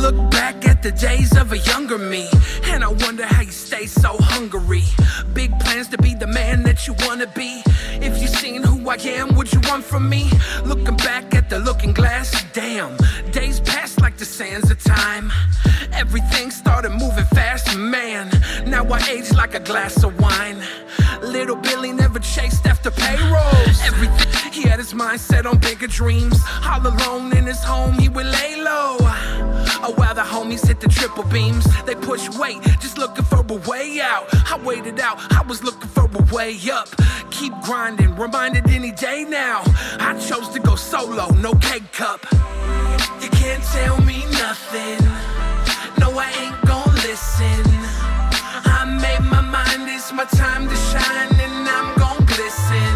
look back at the days of a younger me, and I wonder how you stay so hungry. Big plans to be the man that you wanna be. If you seen who I am, would you run from me? Looking back at the looking glass, damn, days passed like the sands of time. Everything started moving fast, man. Now I age like a glass of wine. Little Billy never chased after payrolls. Everything, he had his mind set on bigger dreams. All alone in his home, he would lay low. Oh, while the homies hit the triple beams, they push weight, just looking for a way out. I waited out, I was looking for a way up. Keep grinding, reminded any day now. I chose to go solo, no cake cup. You can't tell me nothing. No, I ain't gon' listen. I made my mind, it's my time to shine, and I'm gon' glisten.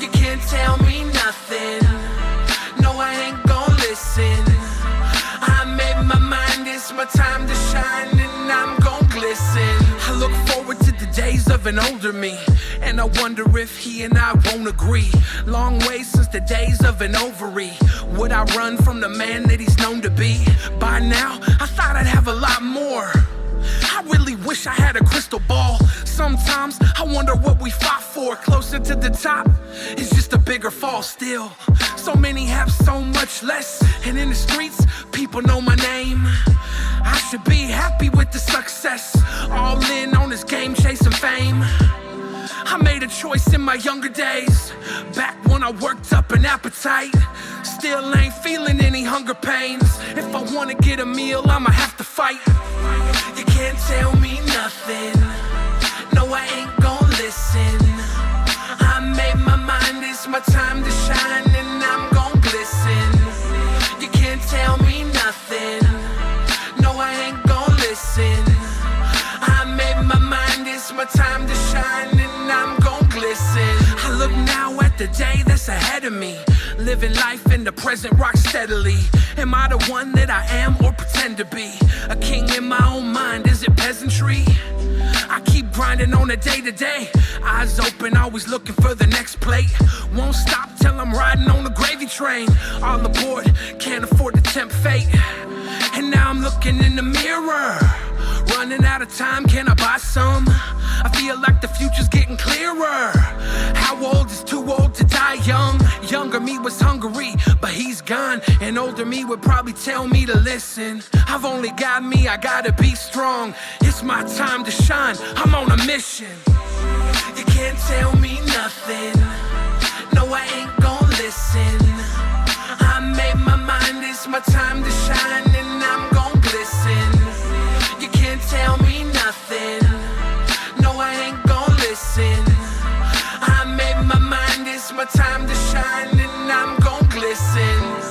You can't tell me nothing. No, I ain't gon' listen. I made my mind, it's my time to shine, and I'm gon' glisten. I look forward to the days of an older me, and I wonder if he and I won't agree. Long way since the days of an ovary. Would I run from the man that he's known to be? By now, I thought I'd have a lot more. I really wish I had a crystal ball. Sometimes I wonder what we fought for. Closer to the top, it's just a bigger fall still. So many have so much less, and in the streets, people know my name. I should be happy with the success. All in on this game, chasing fame. I made a choice in my younger days, back when I worked up an appetite. Still ain't feeling any hunger pains. If I wanna get a meal, I'ma have to fight. You can't tell me nothing. No, I ain't gon' listen. I made my mind, it's my time to shine, and I'm gon' glisten. You can't tell me nothing. No, I ain't gon' listen. I made my mind, it's my time to shine, and I'm gon' glisten. I look now at the day that's ahead of me, living life in the present, rock steadily. Am I the one that I am or pretend to be? A king in my own mind, is it peasantry? I keep grinding on a day-to-day, eyes open, always looking for the next plate. Won't stop till I'm riding on the gravy train. All aboard, can't afford to tempt fate. And now I'm looking in the mirror, running out of time, can I buy some? I feel like the future's getting clearer. How old is too old to die young? Younger me was hungry, but he's gone. And older me would probably tell me to listen. I've only got me, I gotta be strong. It's my time to shine, I'm on a mission. You can't tell me nothing. No, I ain't gon' listen. I made my mind, it's my time to shine, and I'm gon' glisten. You can't tell me nothing. No, I ain't gon' listen. I made my mind, it's my time to shine, and I'm gon' glisten.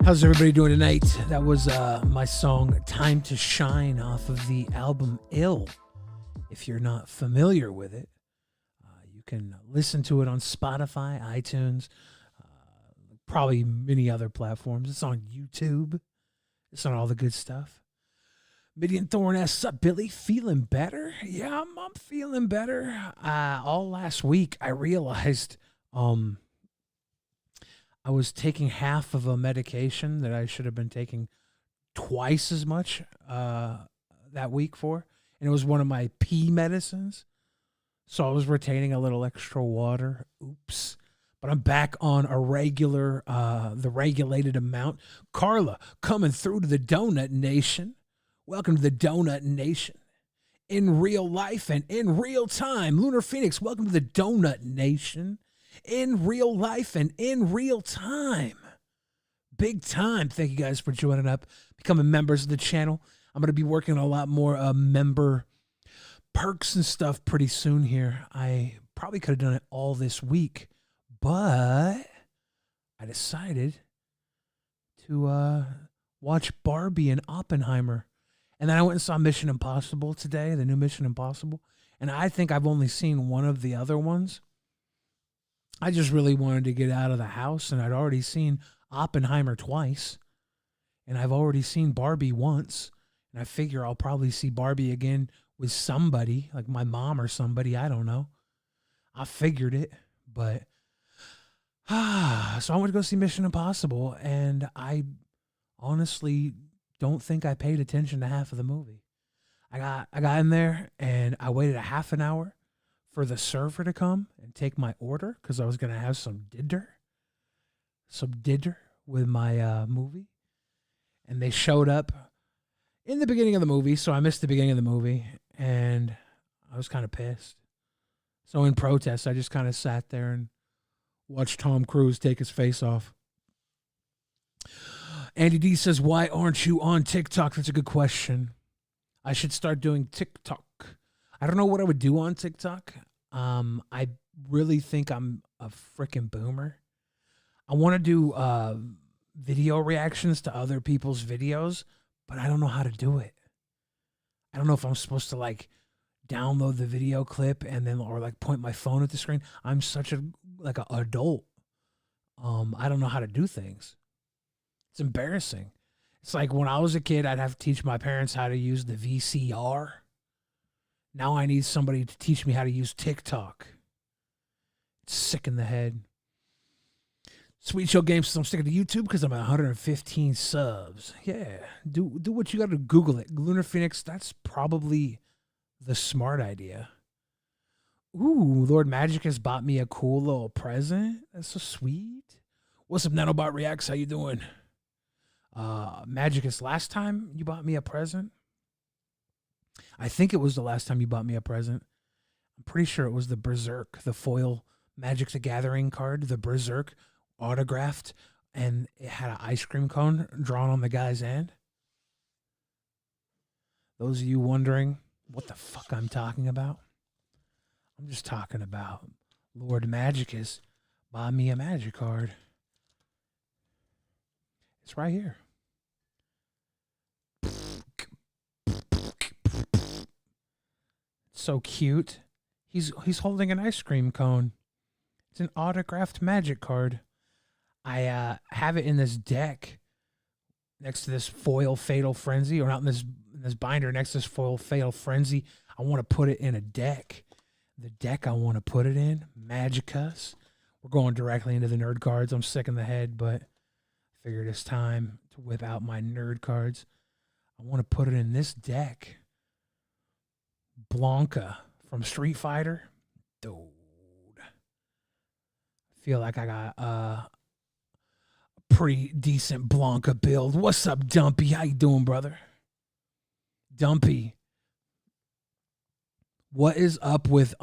How's everybody doing tonight? That was my song Time to Shine off of the album Ill. If you're not familiar with it, you can listen to it on Spotify, iTunes, probably many other platforms. It's on YouTube. It's on all the good stuff. Midian Thorne asks, up, Billy? Feeling better? Yeah, I'm feeling better. All last week, I realized I was taking half of a medication that I should have been taking twice as much that week for. And it was one of my pee medicines. So I was retaining a little extra water. Oops. But I'm back on a regular, the regulated amount. Carla, coming through to the Donut Nation. Welcome to the Donut Nation. In real life and in real time. Lunar Phoenix, welcome to the Donut Nation. In real life and in real time. big time. Thank you guys for joining up, becoming members of the channel. I'm going to be working on a lot more member perks and stuff pretty soon here. I probably could have done it all this week, but I decided to watch Barbie and Oppenheimer. And then I went and saw Mission Impossible today, the new Mission Impossible. And I think I've only seen one of the other ones. I just really wanted to get out of the house, and I'd already seen Oppenheimer twice. And I've already seen Barbie once. And I figure I'll probably see Barbie again with somebody, like my mom or somebody. I don't know. I figured it, but so I went to go see Mission Impossible, and I honestly don't think I paid attention to half of the movie. I got in there, and I waited a half an hour for the server to come and take my order because I was gonna have some dinner with my movie, and they showed up in the beginning of the movie, so I missed the beginning of the movie, and I was kind of pissed. So in protest, I just kind of sat there and watched Tom Cruise take his face off. Andy D says, why aren't you on TikTok? That's a good question. I should start doing TikTok. I don't know what I would do on TikTok. I really think I'm a freaking boomer. I want to do video reactions to other people's videos, but I don't know how to do it. I don't know if I'm supposed to like download the video clip and then or like point my phone at the screen. I'm such a like an adult. I don't know how to do things. It's embarrassing. It's like when I was a kid, I'd have to teach my parents how to use the VCR. Now I need somebody to teach me how to use TikTok. It's sick in the head. Sweet Show Games says I'm sticking to YouTube because I'm at 115 subs. Yeah, do what you got to. Google it. Lunar Phoenix, that's probably the smart idea. Ooh, Lord Magic has bought me a cool little present. That's so sweet. What's up, Nanobot Reacts? How you doing? Magicus, last time you bought me a present? I think it was the last time you bought me a present. I'm pretty sure it was the Berserk, the foil Magic the Gathering card, the Berserk autographed, and it had an ice cream cone drawn on the guy's hand. Those of you wondering what the fuck I'm talking about, I'm just talking about Lord Magicus bought me a Magic card. It's right here. So cute. He's holding an ice cream cone. It's an autographed Magic card. I have it in this deck next to this foil Fatal Frenzy, or not in this binder next to this foil Fatal Frenzy. I want to put it in a deck. The deck I want to put it in, Magicus. We're going directly into the nerd cards. I'm sick in the head, but I figured it's time to whip out my nerd cards. I want to put it in this deck. Blanca from Street Fighter. Dude. I feel like I got a pretty decent Blanca build. What's up, Dumpy? How you doing, brother? Dumpy. What is up with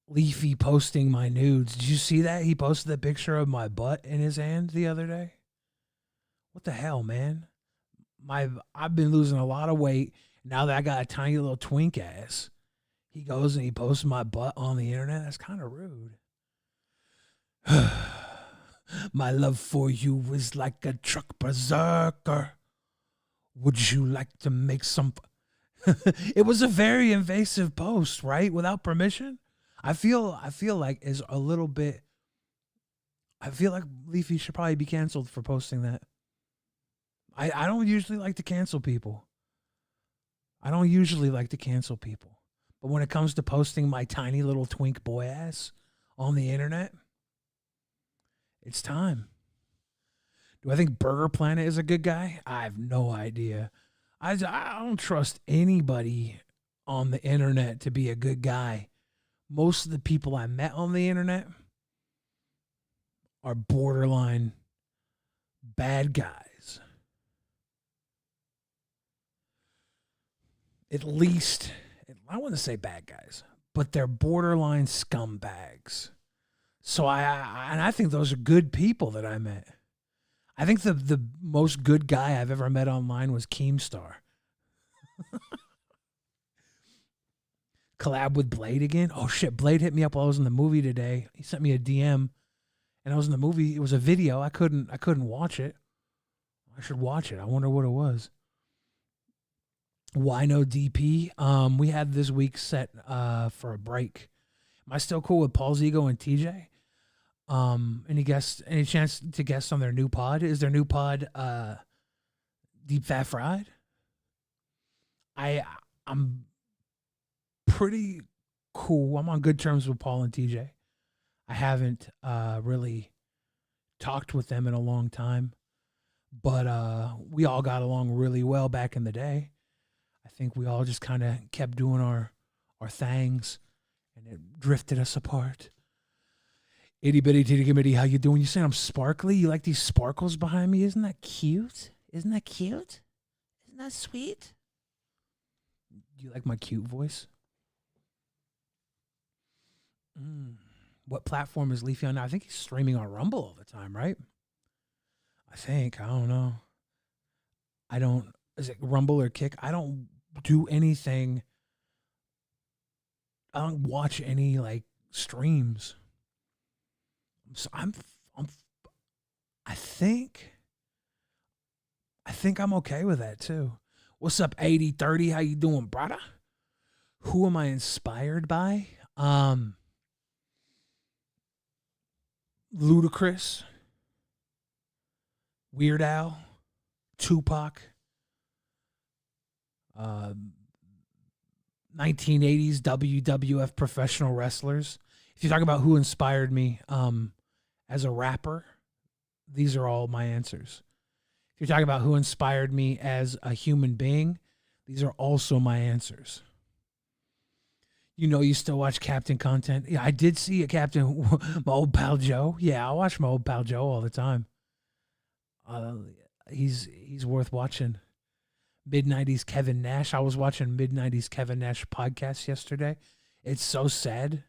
Leafy posting my nudes? Did you see that? He posted a picture of my butt in his hand the other day. What the hell, man? I've been losing a lot of weight. Now that I got a tiny little twink ass, he goes and he posts my butt on the internet. That's kind of rude. My love for you is like a truck berserker. Would you like to make some... It was a very invasive post, right? Without permission. I feel like is a little bit... I feel like Leafy should probably be canceled for posting that. I don't usually like to cancel people. But when it comes to posting my tiny little twink boy ass on the internet, it's time. Do I think Burger Planet is a good guy? I have no idea. I don't trust anybody on the internet to be a good guy. Most of the people I met on the internet are borderline bad guys. At least, I wouldn't say bad guys, but they're borderline scumbags. So I think those are good people that I met. I think the most good guy I've ever met online was Keemstar. Collab with Blade again. Oh shit, Blade hit me up while I was in the movie today. He sent me a DM, and I was in the movie. It was a video. I couldn't watch it. I should watch it. I wonder what it was. Wino DP. We had this week set for a break. Am I still cool with Paul Zigo and TJ? Any chance to guest on their new pod? Is their new pod Deep Fat Fried? I'm pretty cool. I'm on good terms with Paul and TJ. I haven't really talked with them in a long time, but we all got along really well back in the day. I think we all just kind of kept doing our things, and it drifted us apart. Itty bitty titty committee, how you doing? You saying I'm sparkly? You like these sparkles behind me? Isn't that cute? Isn't that cute? Isn't that sweet? Do you like my cute voice? What platform is Leafy on now? I think he's streaming on Rumble all the time, right? I don't know. Is it Rumble or Kick? I don't do anything. I don't watch any like streams. So I think I'm okay with that too. What's up, 8030? How you doing, brother? Who am I inspired by? Ludacris, Weird Al, Tupac, 1980s WWF professional wrestlers. If you talk about who inspired me as a rapper, these are all my answers. If you're talking about who inspired me as a human being, these are also my answers. You know, you still watch Captain content. Yeah, I did see a Captain, my old pal Joe. Yeah, I watch my old pal Joe all the time. He's worth watching. Mid-90s Kevin Nash. I was watching Mid-90s Kevin Nash podcast yesterday. It's so sad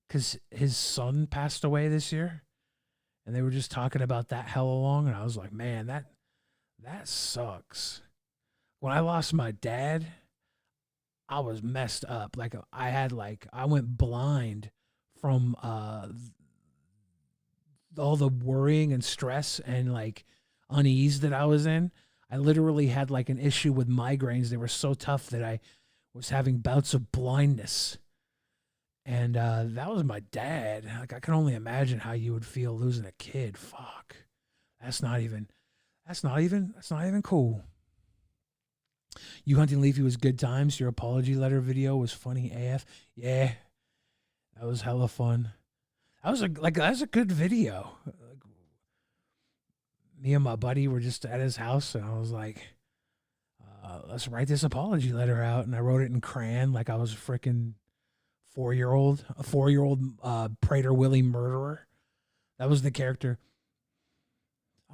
because his son passed away this year, and they were just talking about that hella long, and I was like, man, that sucks. When I lost my dad, I was messed up. Like I went blind from all the worrying and stress and like unease that I was in. I literally had like an issue with migraines. They were so tough that I was having bouts of blindness. And that was my dad. Like I can only imagine how you would feel losing a kid. Fuck. That's not even cool. You Hunting Leafy was good times. Your apology letter video was funny AF. Yeah. That was hella fun. That's a good video. Me and my buddy were just at his house, and I was like, let's write this apology letter out. And I wrote it in crayon like I was a freaking 4-year-old, Prater Willie murderer. That was the character.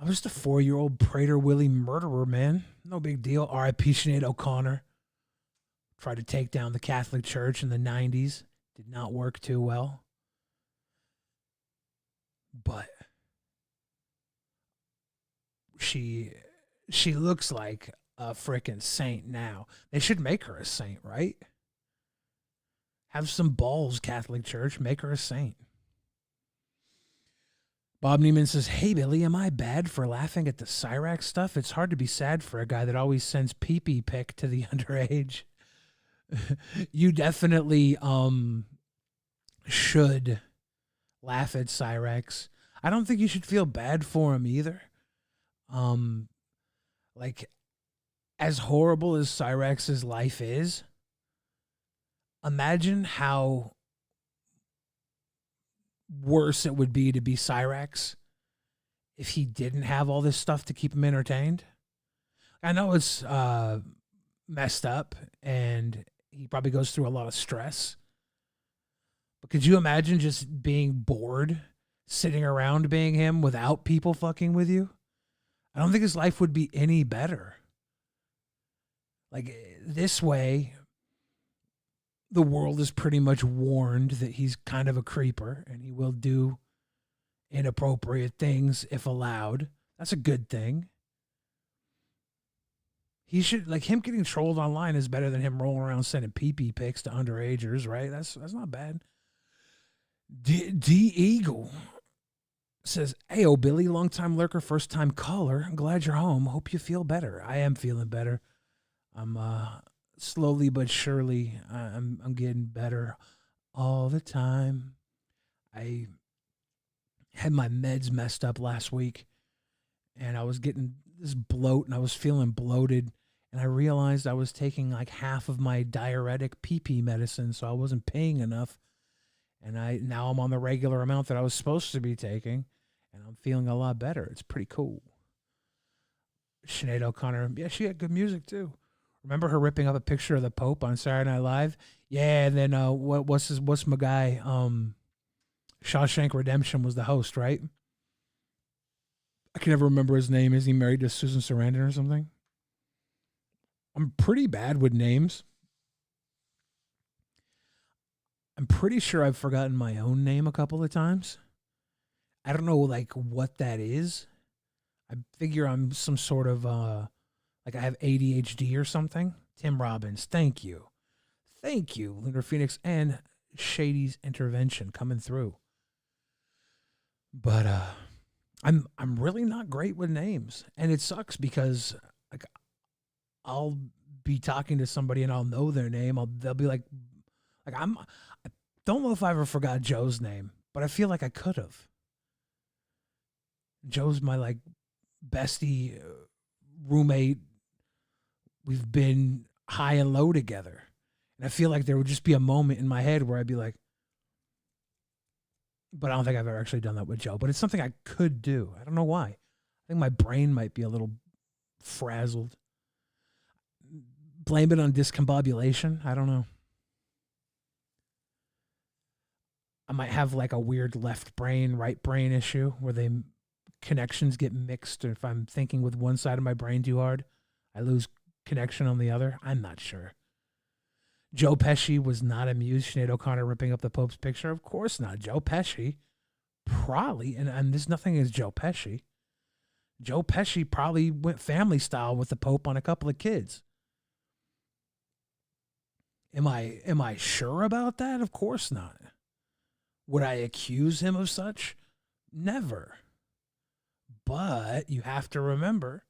I was the 4-year-old Prater Willie murderer, man. No big deal. R.I.P. Sinead O'Connor. Tried to take down the Catholic Church in the 90s. Did not work too well. But she looks like a freaking saint now. They should make her a saint, right? Have some balls, Catholic Church. Make her a saint. Bob Neiman says, hey, Billy, am I bad for laughing at the Cyrax stuff? It's hard to be sad for a guy that always sends pee-pee pic to the underage. You definitely should laugh at Cyrax. I don't think you should feel bad for him either. Like, as horrible as Cyrax's life is, imagine how worse it would be to be Cyrax if he didn't have all this stuff to keep him entertained. I know it's messed up and he probably goes through a lot of stress, but could you imagine just being bored, sitting around being him without people fucking with you? I don't think his life would be any better. Like, this way, the world is pretty much warned that he's kind of a creeper and he will do inappropriate things if allowed. That's a good thing. He should, like, him getting trolled online is better than him rolling around sending pee-pee pics to underagers, right? That's not bad. D Eagle says, "Hey, oh Billy, long time lurker, first time caller. I'm glad you're home. Hope you feel better." I am feeling better. I'm slowly but surely. I'm getting better all the time. I had my meds messed up last week, and I was getting this bloat, and I was feeling bloated, and I realized I was taking like half of my diuretic PP medicine, so I wasn't paying enough. And now I'm on the regular amount that I was supposed to be taking, and I'm feeling a lot better. It's pretty cool. Sinead O'Connor, yeah, she had good music too. Remember her ripping up a picture of the Pope on Saturday Night Live? Yeah, and then what's my guy? Shawshank Redemption was the host, right? I can never remember his name. Is he married to Susan Sarandon or something? I'm pretty bad with names. I'm pretty sure I've forgotten my own name a couple of times. I don't know like what that is. I figure I'm some sort of like I have ADHD or something. Tim Robbins, thank you. Thank you, Lunar Phoenix and Shady's intervention coming through. But I'm really not great with names. And it sucks because like I'll be talking to somebody and I'll know their name. They'll be like I don't know if I ever forgot Joe's name, but I feel like I could have. Joe's my like bestie roommate. We've been high and low together. And I feel like there would just be a moment in my head where I'd be like, but I don't think I've ever actually done that with Joe. But it's something I could do. I don't know why. I think my brain might be a little frazzled. Blame it on discombobulation. I don't know. I might have like a weird left brain, right brain issue where connections get mixed. Or if I'm thinking with one side of my brain too hard, I lose connection on the other. I'm not sure. Joe Pesci was not amused. Sinead O'Connor ripping up the Pope's picture. Of course not. Joe Pesci probably, and there's nothing against Joe Pesci. Joe Pesci probably went family style with the Pope on a couple of kids. Am I sure about that? Of course not. Would I accuse him of such? Never. But you have to remember,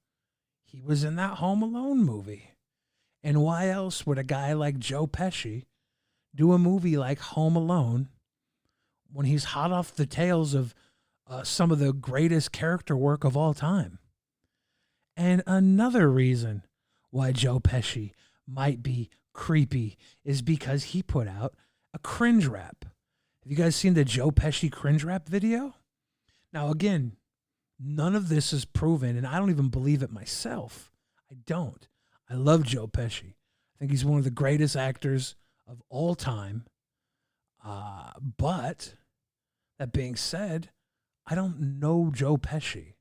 he was in that Home Alone movie. And why else would a guy like Joe Pesci do a movie like Home Alone when he's hot off the tails of some of the greatest character work of all time? And another reason why Joe Pesci might be creepy is because he put out a cringe rap. Have you guys seen the Joe Pesci cringe rap video? Now, again, none of this is proven, and I don't even believe it myself. I don't. I love Joe Pesci. I think he's one of the greatest actors of all time. But that being said, I don't know Joe Pesci.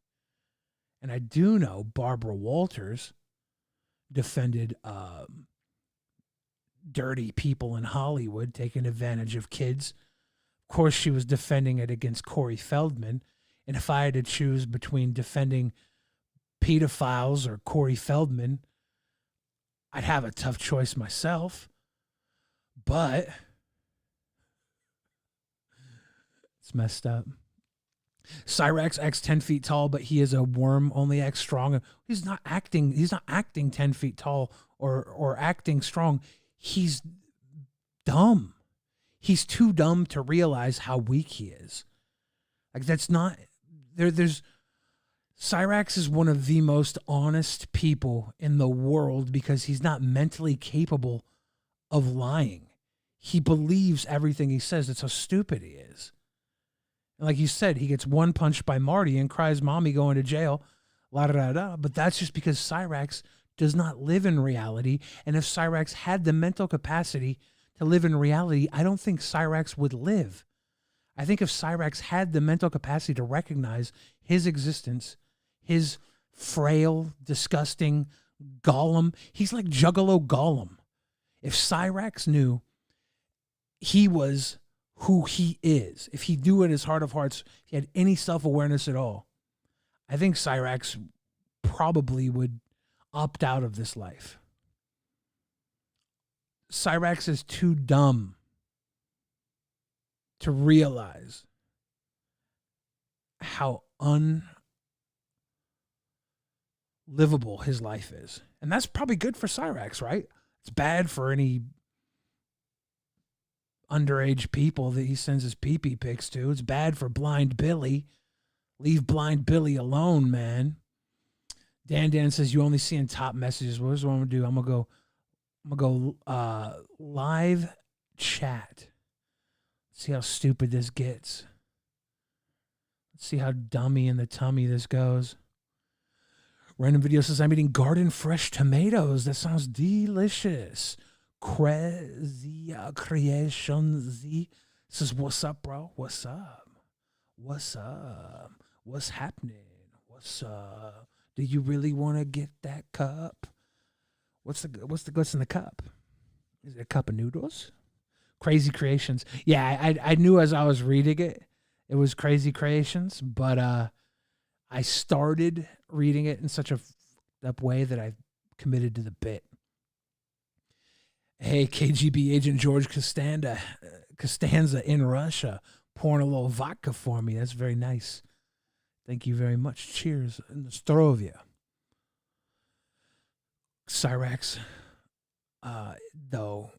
And I do know Barbara Walters defended dirty people in Hollywood taking advantage of kids. Of course, she was defending it against Corey Feldman. And if I had to choose between defending pedophiles or Corey Feldman, I'd have a tough choice myself. But it's messed up. Cyrax acts 10 feet tall, but he is a worm, only acts strong. He's not acting 10 feet tall or acting strong. He's dumb. He's too dumb to realize how weak he is. Like that's not there's Cyrax is one of the most honest people in the world because he's not mentally capable of lying. He believes everything he says. That's how stupid he is. And like you said, he gets one punched by Marty and cries, "Mommy going to jail." La da da da. But that's just because Cyrax does not live in reality. And if Cyrax had the mental capacity to live in reality, I don't think Cyrax would live. I think if Cyrax had the mental capacity to recognize his existence, his frail, disgusting Gollum, he's like Juggalo Gollum. If Cyrax knew he was who he is, if he knew in his heart of hearts, if he had any self-awareness at all, I think Cyrax probably would opt out of this life. Cyrax is too dumb to realize how unlivable his life is. And that's probably good for Cyrax, right? It's bad for any underage people that he sends his pee-pee pics to. It's bad for Blind Billy. Leave Blind Billy alone, man. Dan says you only see in top messages. What is what I'm gonna do? I'm gonna go live chat. See how stupid this gets. Let's see how dummy in the tummy this goes. Random video says I'm eating garden fresh tomatoes. That sounds delicious. Crazy Creation Z says, what's up, bro? What's up? What's up? What's happening? What's up? Do you really want to get that cup? What's in the cup? Is it a cup of noodles? Crazy Creations. Yeah, I knew as I was reading it, it was Crazy Creations, but I started reading it in such a up way that I committed to the bit. Hey, KGB agent George Costanza in Russia, pouring a little vodka for me. That's very nice. Thank you very much. Cheers. And Strovia. Cyrax, though,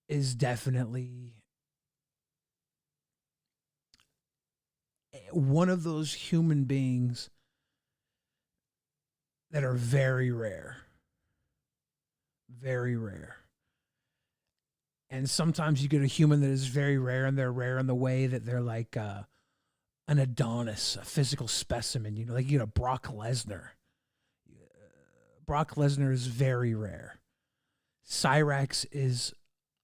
is definitely one of those human beings that are very rare. Very rare. And sometimes you get a human that is very rare, and they're rare in the way that they're like an Adonis, a physical specimen. You know, like you get a Brock Lesnar. Brock Lesnar is very rare. Cyrax is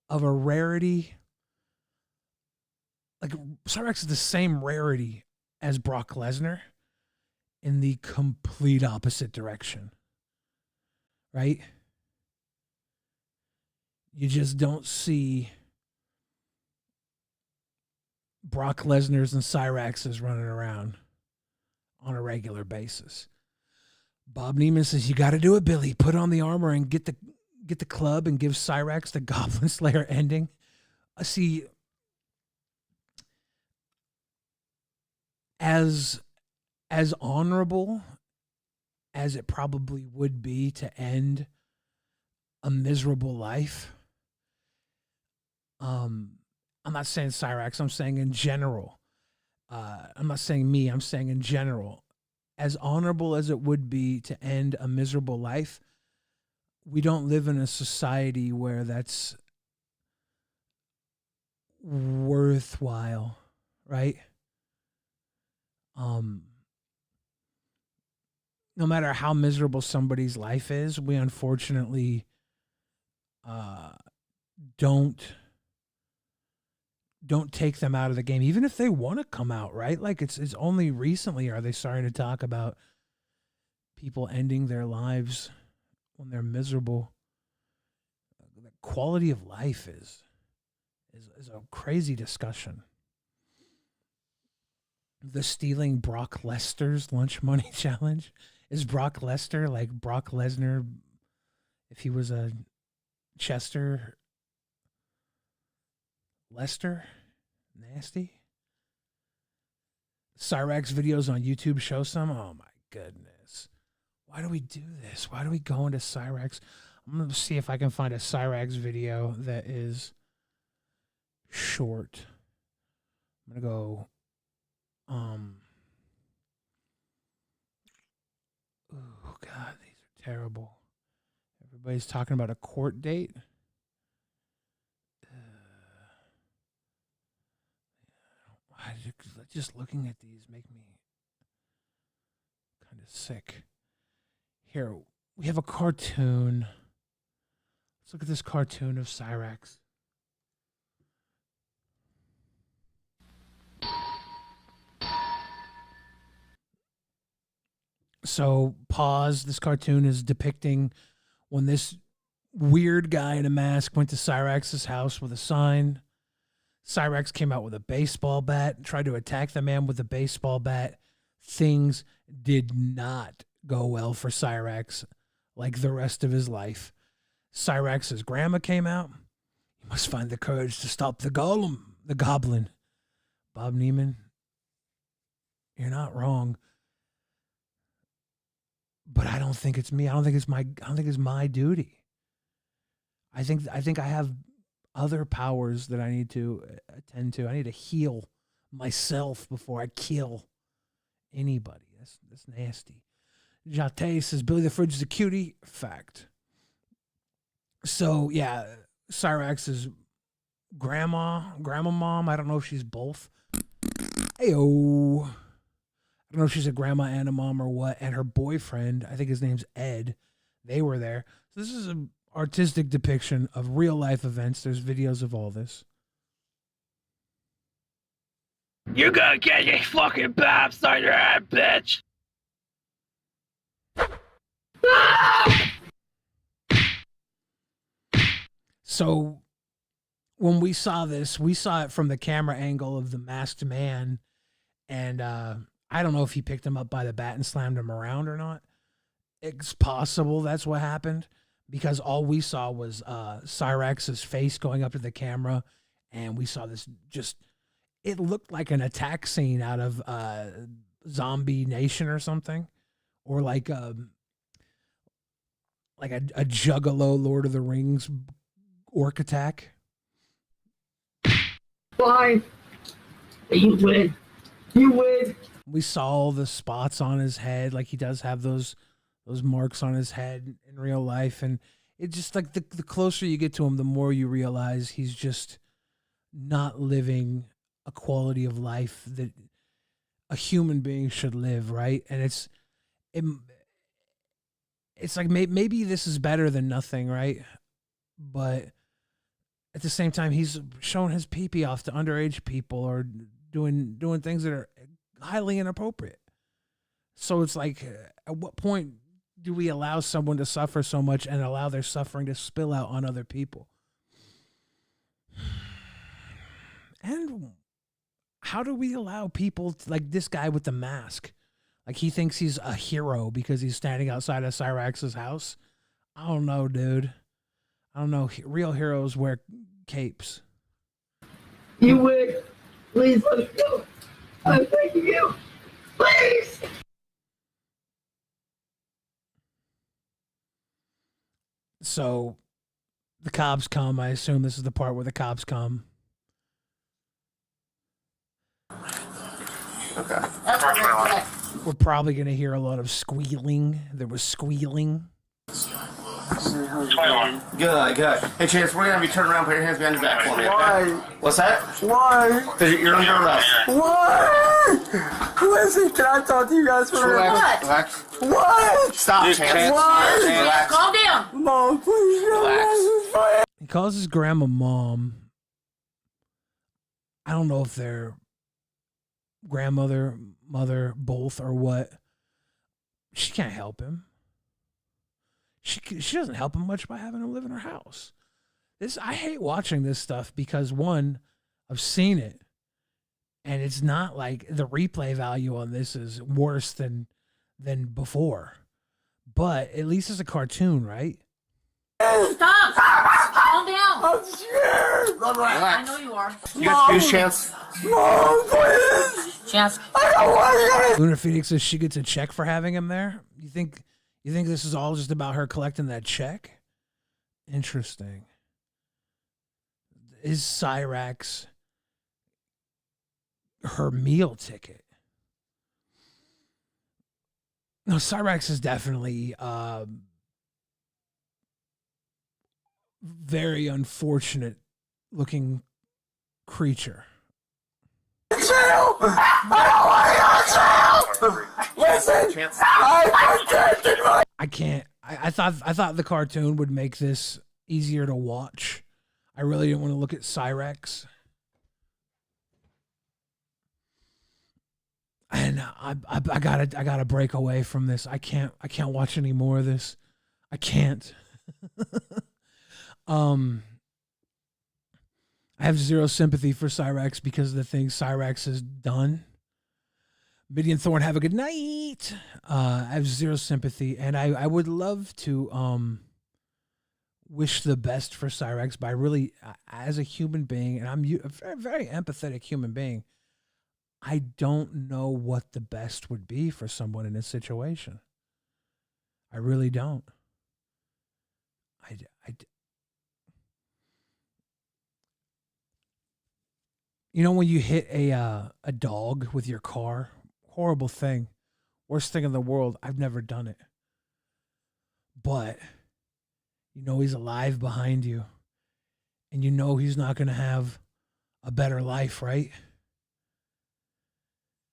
of a rarity. Like Cyrax is the same rarity as Brock Lesnar in the complete opposite direction. Right? You just don't see Brock Lesnar's and Cyrax's running around on a regular basis. Bob Neiman says, you got to do it, Billy. Put on the armor and get the club and give Cyrax the Goblin Slayer ending. See, as honorable as it probably would be to end a miserable life, I'm not saying Cyrax, I'm saying in general. I'm not saying me, I'm saying in general. As honorable as it would be to end a miserable life, we don't live in a society where that's worthwhile, right? No matter how miserable somebody's life is, we unfortunately don't take them out of the game, even if they want to come out, right? Like it's only recently are they starting to talk about people ending their lives when they're miserable. The quality of life is a crazy discussion. The stealing Brock Lesnar's lunch money challenge. Is Brock Lesnar like Brock Lesnar if he was a Chester Lester? Nasty. Cyrax videos on YouTube show some. Oh my goodness. Why do we do this? Why do we go into Cyrax? I'm going to see if I can find a Cyrax video that is short. I'm going to go oh God, these are terrible. Everybody's talking about a court date. Just looking at these make me kind of sick. Here, we have a cartoon. Let's look at this cartoon of Cyrax. So, pause. This cartoon is depicting when this weird guy in a mask went to Cyrax's house with a sign. Cyrax came out with a baseball bat, tried to attack the man with the baseball bat. Things did not go well for Cyrax like the rest of his life. Cyrax's grandma came out. You must find the courage to stop the goblin. Bob Neiman, you're not wrong. But I don't think it's me. I don't think it's my duty. I think I have other powers that I need to attend to. I need to heal myself before I kill anybody. That's nasty. Jate says Billy the Fridge is a cutie. Fact. So yeah, Cyrax's grandma mom. I don't know if she's both. Heyo. I don't know if she's a grandma and a mom or what. And her boyfriend, I think his name's Ed. They were there. So this is an artistic depiction of real life events. There's videos of all this. You gonna get your fucking babs on your head, bitch! So when we saw this, we saw it from the camera angle of the masked man. And I don't know if he picked him up by the bat and slammed him around or not. It's possible that's what happened, because all we saw was Cyrax's face going up to the camera, and we saw this it looked like an attack scene out of Zombie Nation or something, or like a Juggalo Lord of the Rings orc attack. Fine. You win. You win. We saw all the spots on his head, like he does have those marks on his head in real life, and it just like the closer you get to him, the more you realize he's just not living a quality of life that a human being should live, right? And it's like maybe this is better than nothing, right? But at the same time, he's showing his pee-pee off to underage people or doing things that are highly inappropriate. So it's like, at what point do we allow someone to suffer so much and allow their suffering to spill out on other people? And how do we allow people like this guy with the mask? Like he thinks he's a hero because he's standing outside of Cyrax's house. I don't know, dude. I don't know. Real heroes wear capes. You win. Please let me go. I'm begging you. Please. So the cops come. I assume this is the part where the cops come. Okay. We're probably going to hear a lot of squealing. There was squealing. 21. Good. Hey, Chance, we're going to have you turn around, put your hands behind your back for me, okay? Why? What's that? Why? Because you're under arrest. Why? Listen, can I talk to you guys for a minute? Relax. What? Stop, Chance. Why? Relax. Calm down. Mom, please Relax. He calls his grandma mom. I don't know if they're grandmother, mother, both, or what. She can't help him. She doesn't help him much by having him live in her house. I hate watching this stuff because, one, I've seen it, and it's not like the replay value on this is worse than before. But at least it's a cartoon, right? Stop. Calm down. I'm scared. I know you are. You got excuse, Chance? Mom, please. Chance. I don't want to. Lunar Phoenix says she gets a check for having him there. You think this is all just about her collecting that check? Interesting. Is Cyrax her meal ticket? No, Cyrax is definitely very unfortunate looking creature. Jail. I don't want to go to jail. Listen, Chance. I protected my. I can't. I thought the cartoon would make this easier to watch. I really didn't want to look at Cyrax. And I gotta break away from this. I can't watch any more of this. I can't. I have zero sympathy for Cyrax because of the things Cyrax has done. Midian Thorn, have a good night. I have zero sympathy, and I would love to wish the best for Cyrax, but I really, as a human being, and I'm a very, very empathetic human being, I don't know what the best would be for someone in this situation. I really don't. You know when you hit a dog with your car? Horrible thing. Worst thing in the world. I've never done it. But you know he's alive behind you. And you know he's not going to have a better life, right?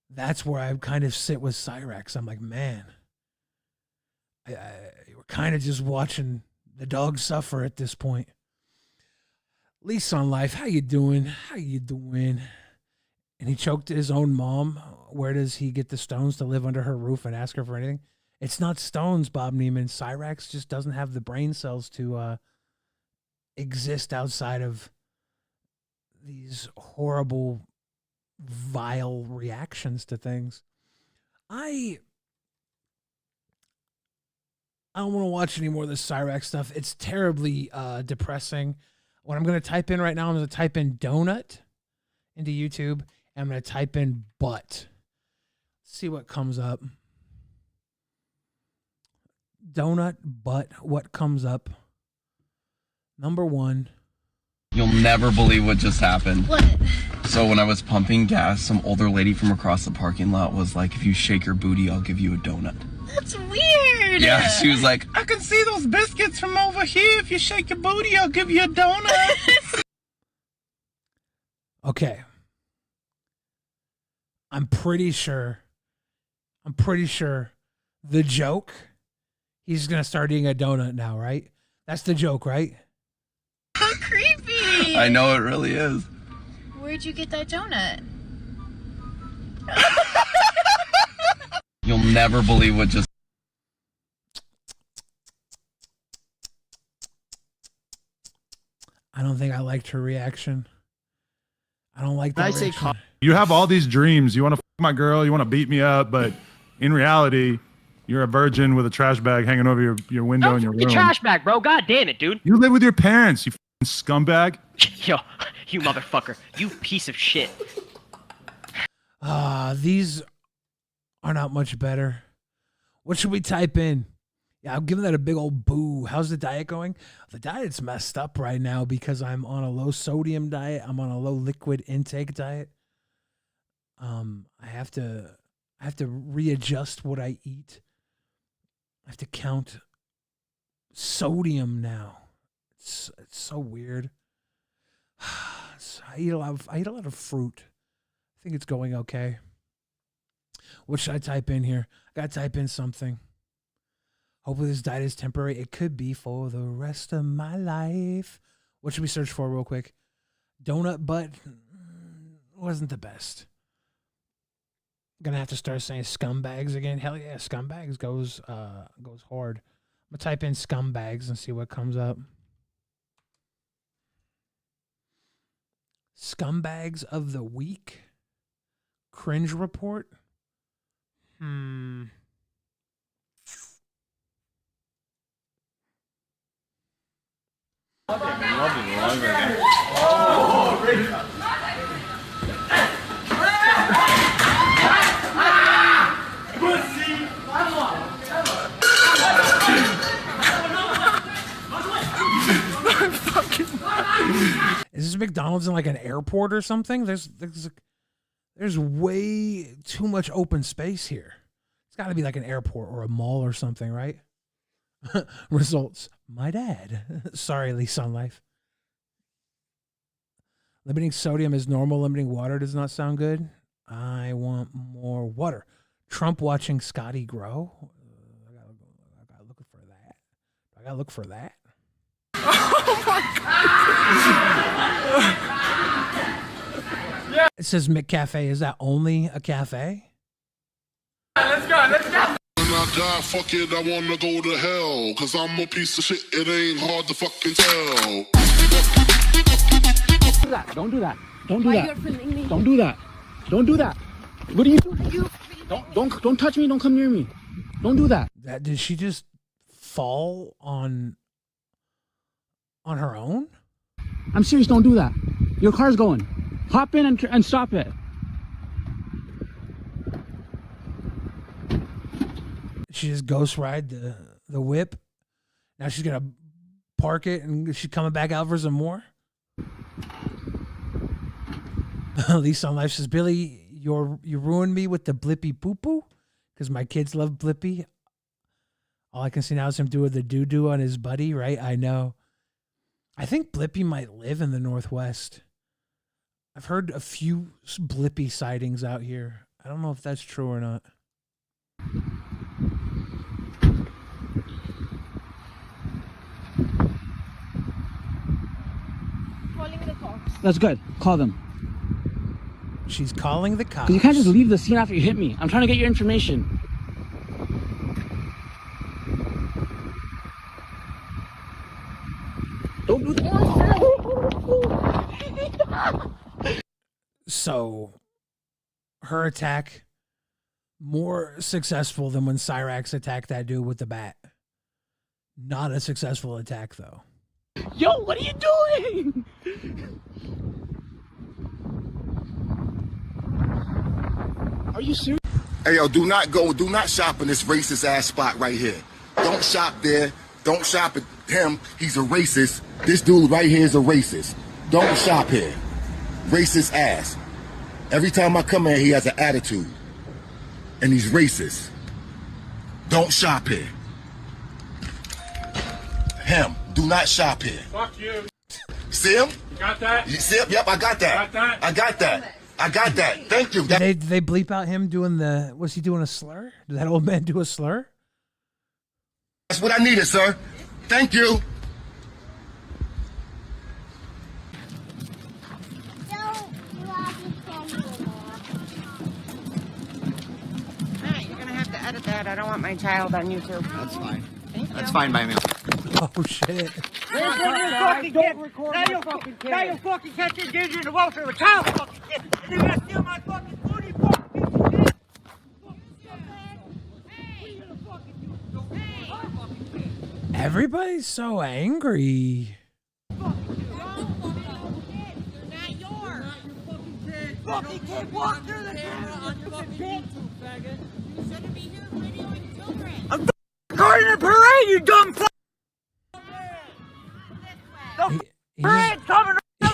That's where I kind of sit with Cyrax. I'm like, man, we're kind of just watching the dog suffer at this point. Lease on Life, how you doing? How you doing? And he choked his own mom. Where does he get the stones to live under her roof and ask her for anything? It's not stones, Bob Neiman. Cyrax just doesn't have the brain cells to exist outside of these horrible, vile reactions to things. I don't want to watch any more of this Cyrax stuff. It's terribly depressing. What I'm going to type in right now, I'm going to type in donut into YouTube, and I'm going to type in butt. See what comes up. Donut, butt, what comes up? Number one. You'll never believe what just happened. What? So when I was pumping gas, some older lady from across the parking lot was like, if you shake your booty, I'll give you a donut. That's weird. Yeah, she was like, I can see those biscuits from over here. If you shake your booty, I'll give you a donut. Okay. I'm pretty sure the joke, he's going to start eating a donut now, right? That's the joke, right? How creepy. I know, it really is. Where'd you get that donut? You'll never believe what just... I don't think I liked her reaction. I don't like that reaction. You have all these dreams. You want to fuck my girl. You want to beat me up. But in reality, you're a virgin with a trash bag hanging over your window in your room. Your trash bag, bro. God damn it, dude. You live with your parents, you scumbag. Yo, you motherfucker. You piece of shit. These are not much better. What should we type in? Yeah, I'm giving that a big old boo. How's the diet going? The diet's messed up right now because I'm on a low sodium diet. I'm on a low liquid intake diet. I have to readjust what I eat. I have to count sodium now. It's so weird. I eat a lot of fruit. I think it's going okay. What should I type in here? I gotta type in something. Hopefully this diet is temporary. It could be for the rest of my life. What should we search for real quick? Donut butt wasn't the best. Gonna have to start saying scumbags again. Hell yeah, scumbags goes hard. I'm gonna type in scumbags and see what comes up. Scumbags of the week. Cringe report. Is this McDonald's in like an airport or something? There's way too much open space here. It's got to be like an airport or a mall or something, right? Results. My dad. Sorry, Lease on Life. Limiting sodium is normal. Limiting water does not sound good. I want more water. Trump watching Scotty grow. I gotta look for that. I gotta look for that. Oh my God. Yeah. It says McCafe. Is that only a cafe? Let's go. When I die, fuck it, I wanna go to hell. Cause I'm a piece of shit, it ain't hard to fucking tell. Don't do that. Don't do that. Don't do that. Don't do that. Don't do that. What are you doing? Don't touch me. Don't come near me. Don't do that. Did she just fall on her own? I'm serious. Don't do that. Your car's going. Hop in and stop it. She just ghost ride the whip. Now she's gonna park it and she's coming back out for some more. Lisa on Life says, Billy, you ruined me with the Blippy poo poo because my kids love Blippy. All I can see now is him doing the doo doo on his buddy, right? I know. I think Blippy might live in the Northwest. I've heard a few Blippy sightings out here. I don't know if that's true or not. Calling the cops. That's good. Call them. She's calling the cops. 'Cause you can't just leave the scene after you hit me. I'm trying to get your information. Don't do that. So, her attack more successful than when Cyrax attacked that dude with the bat. Not a successful attack, though. Yo, what are you doing? Are you serious? Hey, yo, do not shop in this racist ass spot right here. Don't shop there. Don't shop at him. He's a racist. This dude right here is a racist. Don't shop here. Racist ass. Every time I come here, he has an attitude. And he's racist. Don't shop here. Him. Do not shop here. Fuck you. See him? You got that? You see him? Yep, I got that. Got that? I got that. I got that. Thank you. Did they bleep out him doing was he doing a slur? Did that old man do a slur? That's what I needed, sir. Thank you. Hey, you're gonna have to edit that. I don't want my child on YouTube. That's fine. Thank That's you. fine by me. Oh, shit. Now you'll fucking catch this dude in the welfare with child fucking kid. And you're gonna steal my fucking food, you fucking piece of shit. Everybody's so angry. Fucking kid, walk through the camera, you fucking kid. You shouldn't be here videoing children. I'm going to the parade, you dumb fuck.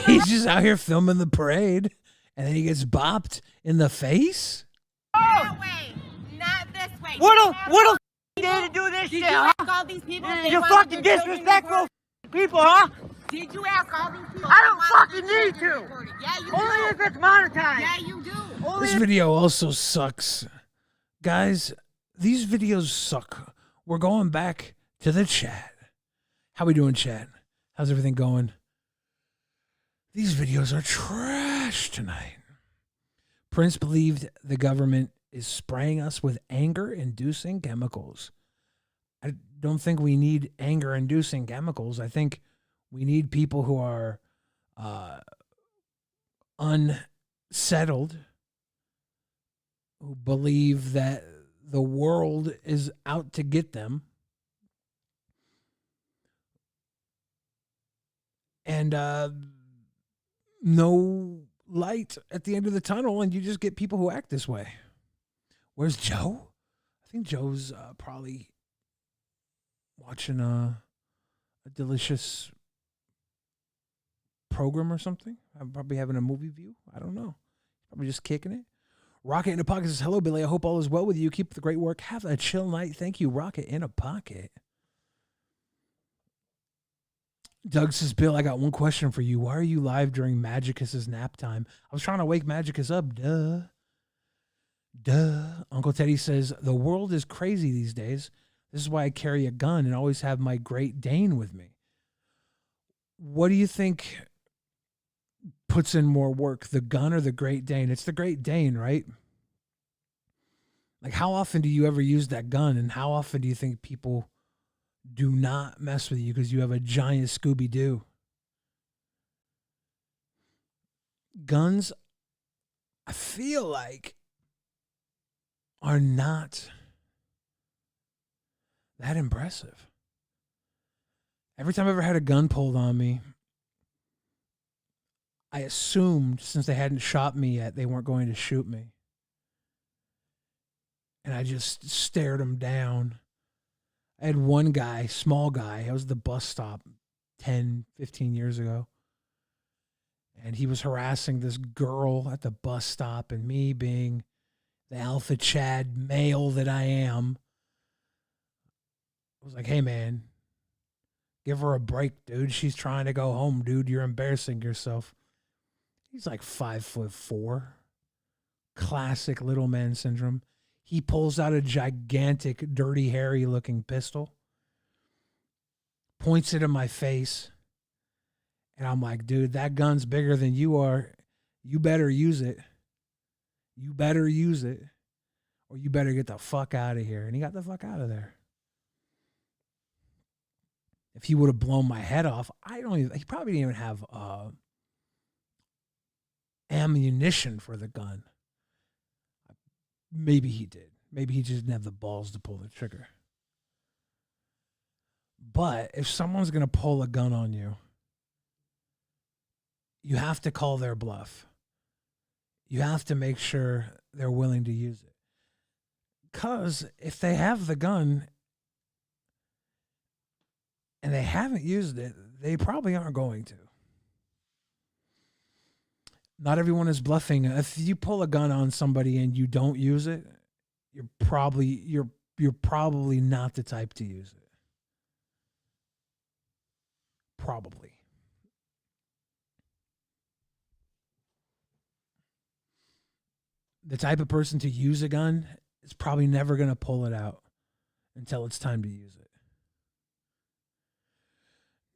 He's just out here filming the parade, and then he gets bopped in the face. That way, not this way. What a day to do this shit, huh? All these people. You fucking disrespectful people, huh? Did you ask all these people? I don't fucking need to. Yeah, you Only do. if it's monetized. Yeah, you do. This video also sucks. Guys, these videos suck. We're going back to the chat. How we doing, chat? How's everything going? These videos are trash tonight. Prince believed the government is spraying us with anger-inducing chemicals. I don't think we need anger-inducing chemicals. I think we need people who are unsettled, who believe that the world is out to get them, and no light at the end of the tunnel, and you just get people who act this way. Where's Joe? I think Joe's probably watching a delicious program or something. I'm probably having a movie view. I don't know. Probably just kicking it. Rocket in a Pocket says, hello, Billy. I hope all is well with you. Keep up the great work. Have a chill night. Thank you, Rocket in a Pocket. Doug says, Bill, I got one question for you. Why are you live during Magicus's nap time? I was trying to wake Magicus up. Duh. Uncle Teddy says, the world is crazy these days. This is why I carry a gun and always have my Great Dane with me. What do you think puts in more work, the gun or the Great Dane? It's the Great Dane, right? Like, how often do you ever use that gun, and how often do you think people do not mess with you because you have a giant Scooby-Doo? Guns, I feel like, are not that impressive. Every time I ever had a gun pulled on me, I assumed since they hadn't shot me yet, they weren't going to shoot me. And I just stared them down. I had one guy, small guy, I was at the bus stop 10, 15 years ago. And he was harassing this girl at the bus stop, and me being the alpha Chad male that I am, I was like, hey man, give her a break, dude. She's trying to go home, dude. You're embarrassing yourself. He's like 5'4". Classic little man syndrome. He pulls out a gigantic, dirty, hairy looking pistol, points it in my face. And I'm like, dude, that gun's bigger than you are. You better use it. You better use it. Or you better get the fuck out of here. And he got the fuck out of there. If he would have blown my head off, he probably didn't even have ammunition for the gun. Maybe he did. Maybe he just didn't have the balls to pull the trigger. But if someone's going to pull a gun on you, you have to call their bluff. You have to make sure they're willing to use it. Because if they have the gun and they haven't used it, they probably aren't going to. Not everyone is bluffing. If you pull a gun on somebody and you don't use it, you're probably not the type to use it. Probably. The type of person to use a gun is probably never going to pull it out until it's time to use it.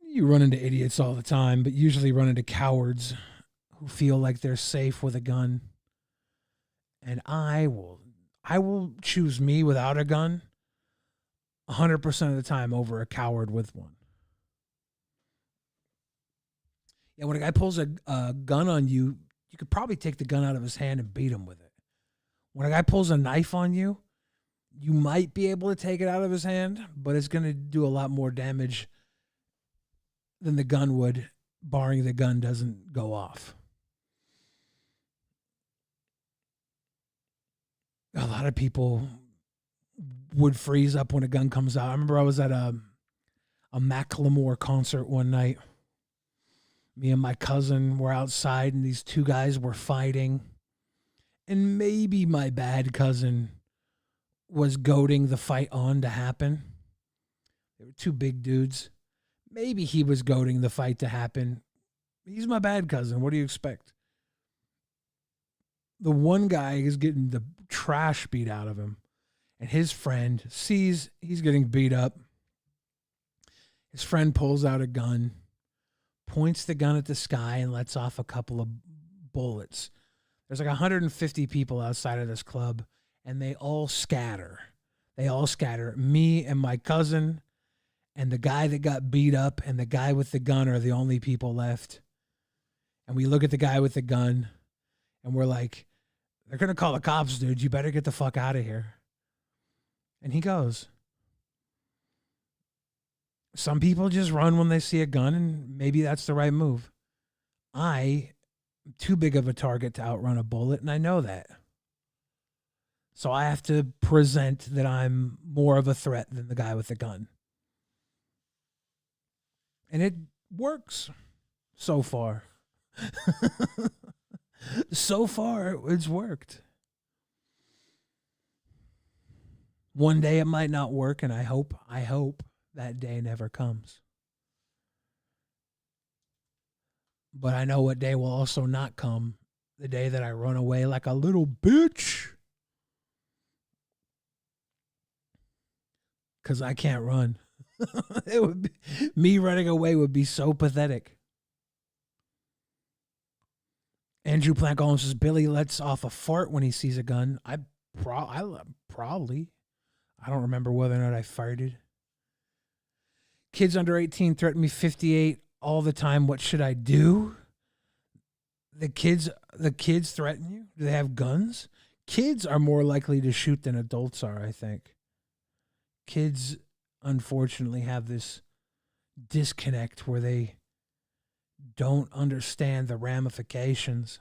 You run into idiots all the time, but usually run into cowards who feel like they're safe with a gun. And I will choose me without a gun 100% of the time over a coward with one. Yeah, when a guy pulls a gun on you, you could probably take the gun out of his hand and beat him with it. When a guy pulls a knife on you, you might be able to take it out of his hand, but it's going to do a lot more damage than the gun would, barring the gun doesn't go off. A lot of people would freeze up when a gun comes out. I remember I was at a Macklemore concert one night. Me and my cousin were outside, and these two guys were fighting. And maybe my bad cousin was goading the fight on to happen. They were two big dudes. Maybe he was goading the fight to happen. He's my bad cousin. What do you expect? The one guy is getting the trash beat out of him, and his friend sees he's getting beat up. His friend pulls out a gun, points the gun at the sky, and lets off a couple of bullets. There's like 150 people outside of this club, and they all scatter. They all scatter. Me and my cousin and the guy that got beat up and the guy with the gun are the only people left. And we look at the guy with the gun, and we're like, they're going to call the cops, dude. You better get the fuck out of here. And he goes. Some people just run when they see a gun, and maybe that's the right move. I am too big of a target to outrun a bullet, and I know that. So I have to present that I'm more of a threat than the guy with the gun. And it works so far. So far, it's worked. One day it might not work, and I hope that day never comes. But I know what day will also not come. The day that I run away like a little bitch. Because I can't run. It would be, me running away would be so pathetic. Andrew Plank Owens says Billy lets off a fart when he sees a gun. I probably. I don't remember whether or not I farted. Kids under 18 threaten me 58 all the time. What should I do? The kids threaten you? Do they have guns? Kids are more likely to shoot than adults are, I think. Kids, unfortunately, have this disconnect where they don't understand the ramifications.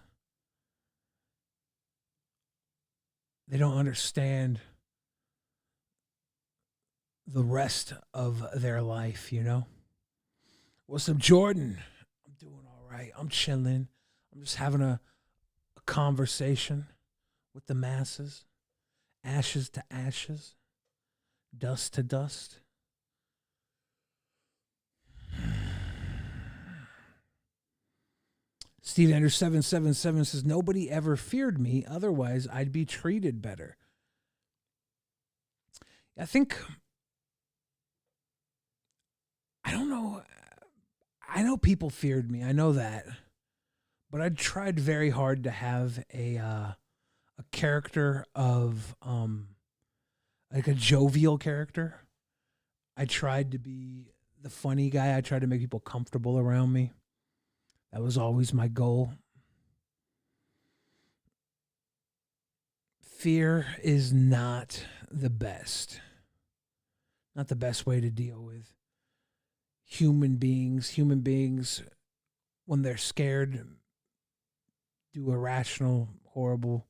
They don't understand the rest of their life, you know? What's up, Jordan? I'm doing all right. I'm chilling. I'm just having a conversation with the masses. Ashes to ashes. Dust to dust. Steve Andrews 777 says, nobody ever feared me. Otherwise, I'd be treated better. I think, I don't know. I know people feared me. I know that. But I tried very hard to have a character of, like a jovial character. I tried to be the funny guy. I tried to make people comfortable around me. That was always my goal. Fear is not the best. Not the best way to deal with human beings. Human beings, when they're scared, do irrational, horrible,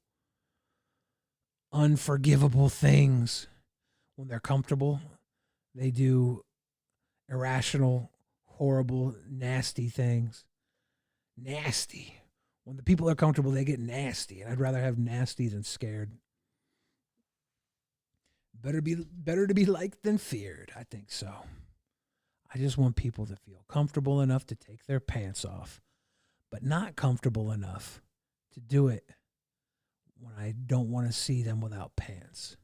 unforgivable things. When they're comfortable, they do irrational, horrible, nasty things. Nasty. When the people are comfortable, they get nasty. And I'd rather have nasty than scared. Better to be liked than feared. I think so. I just want people to feel comfortable enough to take their pants off, but not comfortable enough to do it when I don't want to see them without pants.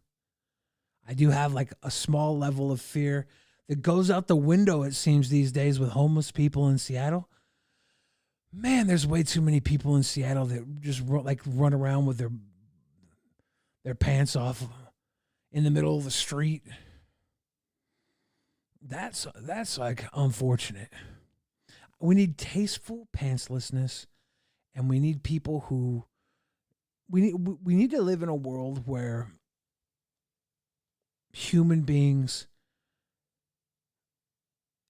I do have like a small level of fear that goes out the window, it seems, these days with homeless people in Seattle. Man, there's way too many people in Seattle that just run around with their pants off in the middle of the street. That's like unfortunate. We need tasteful pantslessness, and we need people who we need to live in a world where human beings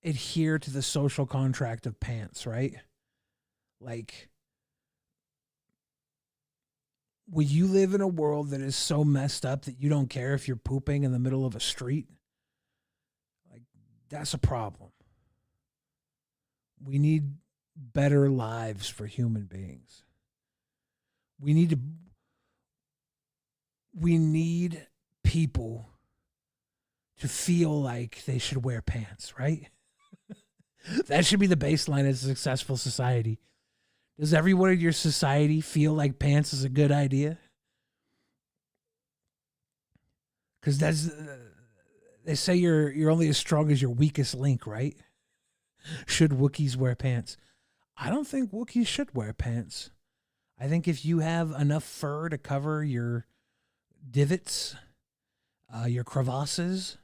adhere to the social contract of pants, right? Like, will you live in a world that is so messed up that you don't care if you're pooping in the middle of a street? Like, that's a problem. We need better lives for human beings. We need people to feel like they should wear pants, right? That should be the baseline of a successful society. Does everyone in your society feel like pants is a good idea? Because they say you're only as strong as your weakest link, right? Should Wookiees wear pants? I don't think Wookiees should wear pants. I think if you have enough fur to cover your divots, your crevasses,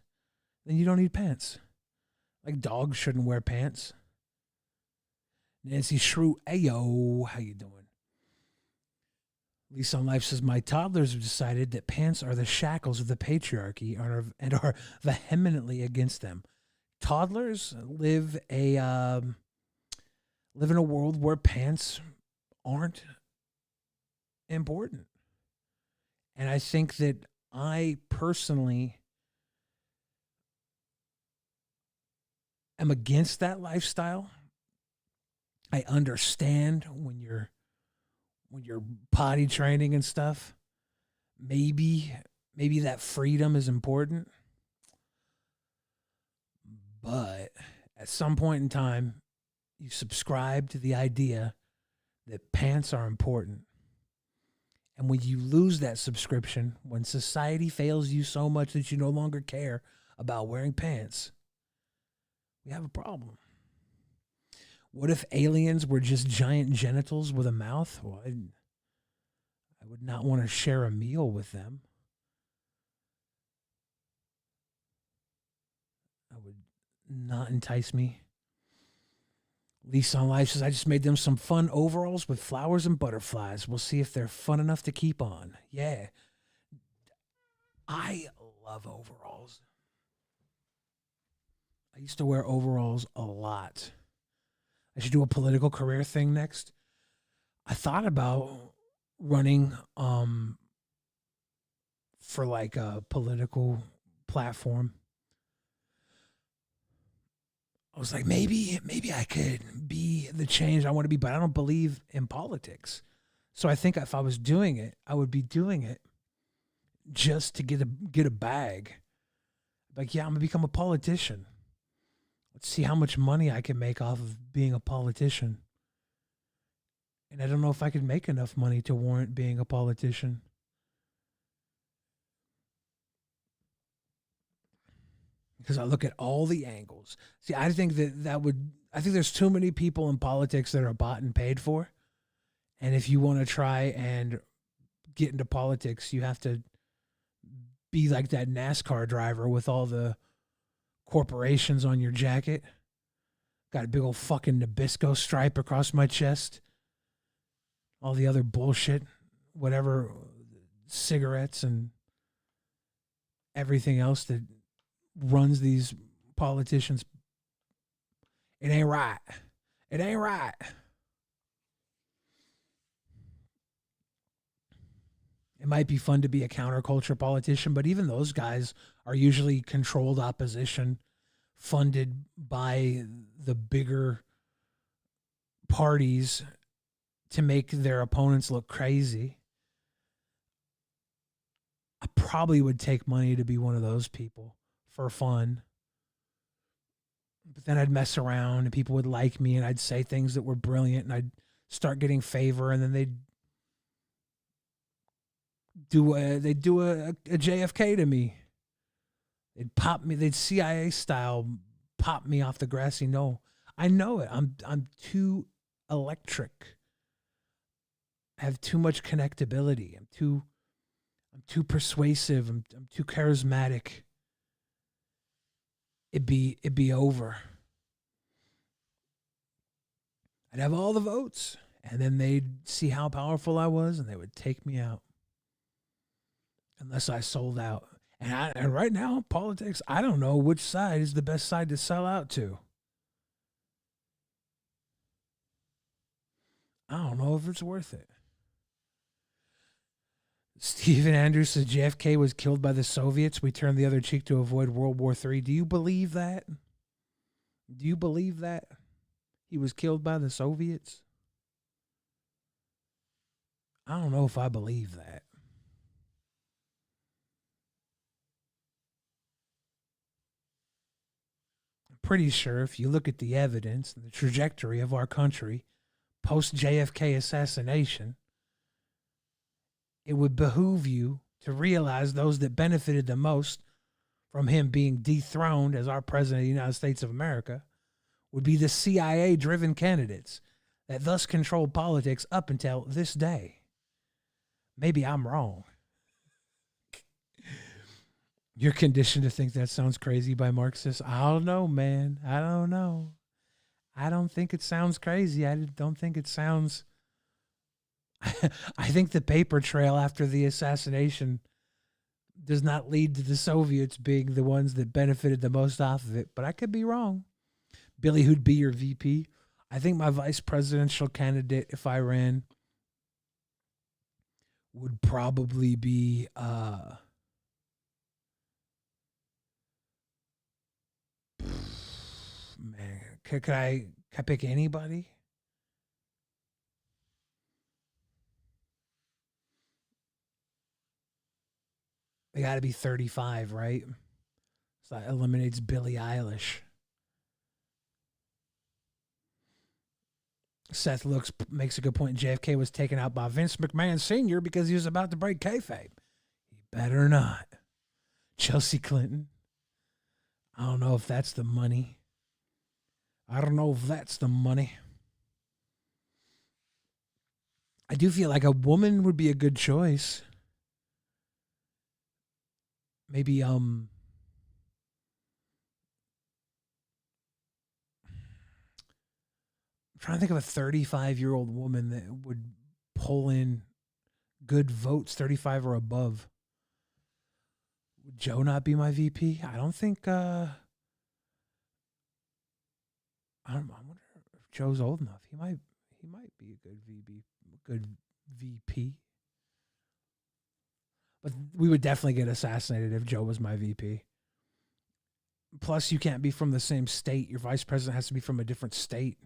then you don't need pants. Like dogs shouldn't wear pants. Nancy Shrew, ayo, how you doing? Lisa on Life says, my toddlers have decided that pants are the shackles of the patriarchy and are vehemently against them. Toddlers live in a world where pants aren't important. And I think that I personally am against that lifestyle. I understand when you're potty training and stuff, maybe that freedom is important. But at some point in time, you subscribe to the idea that pants are important. And when you lose that subscription, when society fails you so much that you no longer care about wearing pants, we have a problem. What if aliens were just giant genitals with a mouth? Well, I would not want to share a meal with them. That would not entice me. Lisa on Life says, I just made them some fun overalls with flowers and butterflies. We'll see if they're fun enough to keep on. Yeah. I love overalls. I used to wear overalls a lot. I should do a political career thing next. I thought about running for like a political platform. I was like, maybe I could be the change I want to be, but I don't believe in politics. So I think if I was doing it, I would be doing it just to get a bag. Like, yeah, I'm gonna become a politician. Let's see how much money I can make off of being a politician. And I don't know if I could make enough money to warrant being a politician. Because I look at all the angles. See, I think I think there's too many people in politics that are bought and paid for. And if you want to try and get into politics, you have to be like that NASCAR driver with all the corporations on your jacket. Got a big old fucking Nabisco stripe across my chest. All the other bullshit, whatever, cigarettes and everything else that runs these politicians. It ain't right. It ain't right. It might be fun to be a counterculture politician, but even those guys are usually controlled opposition, funded by the bigger parties to make their opponents look crazy. I probably would take money to be one of those people for fun. But then I'd mess around and people would like me and I'd say things that were brilliant and I'd start getting favor and then they'd do a JFK to me. They'd pop me, they'd CIA style pop me off the grassy knoll. I know it. I'm too electric. I have too much connectability. I'm too persuasive. I'm too charismatic. It'd be over. I'd have all the votes, and then they'd see how powerful I was, and they would take me out unless I sold out. And right now, politics, I don't know which side is the best side to sell out to. I don't know if it's worth it. Stephen Andrews says JFK was killed by the Soviets. We turned the other cheek to avoid World War III. Do you believe that? Do you believe that? He was killed by the Soviets? I don't know if I believe that. I'm pretty sure if you look at the evidence and the trajectory of our country post JFK assassination, it would behoove you to realize those that benefited the most from him being dethroned as our president of the United States of America would be the CIA-driven candidates that thus controlled politics up until this day. Maybe I'm wrong. You're conditioned to think that sounds crazy by Marxists. I don't know, man. I don't know. I don't think it sounds crazy. I don't think it sounds... I think the paper trail after the assassination does not lead to the Soviets being the ones that benefited the most off of it, but I could be wrong. Billy, who'd be your VP? I think my vice presidential candidate, if I ran, would probably be man, can I pick anybody? They got to be 35, right? So that eliminates Billie Eilish. Seth makes a good point. JFK was taken out by Vince McMahon Sr. because he was about to break kayfabe. He better not. Chelsea Clinton. I don't know if that's the money. I do feel like a woman would be a good choice. Maybe I'm trying to think of a 35-year-old woman that would pull in good votes, 35 or above. Would Joe not be my VP? I don't think. I wonder if Joe's old enough. He might be a good VP. But we would definitely get assassinated if Joe was my VP. Plus, you can't be from the same state. Your vice president has to be from a different state.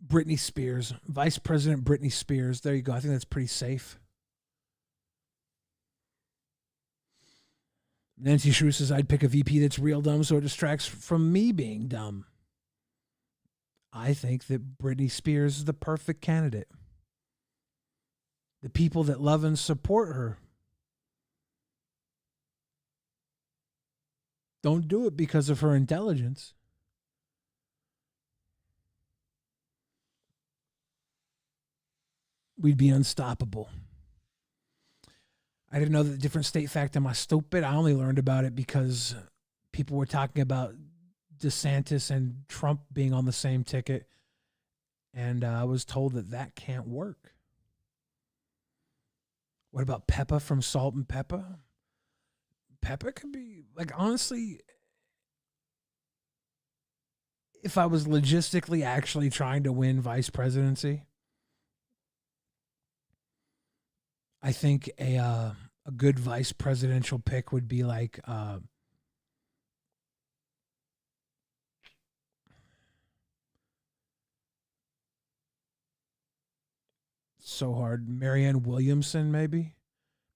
Britney Spears. Vice President Britney Spears. There you go. I think that's pretty safe. Nancy Shrew says, I'd pick a VP that's real dumb so it distracts from me being dumb. I think that Britney Spears is the perfect candidate. The people that love and support her don't do it because of her intelligence. We'd be unstoppable. I didn't know the different state fact. Am I stupid? I only learned about it because people were talking about DeSantis and Trump being on the same ticket. And I was told that can't work. What about Peppa from Salt and Peppa? Peppa could be, like, honestly, if I was logistically actually trying to win vice presidency, I think a good vice presidential pick would be like so hard. Marianne Williamson, maybe.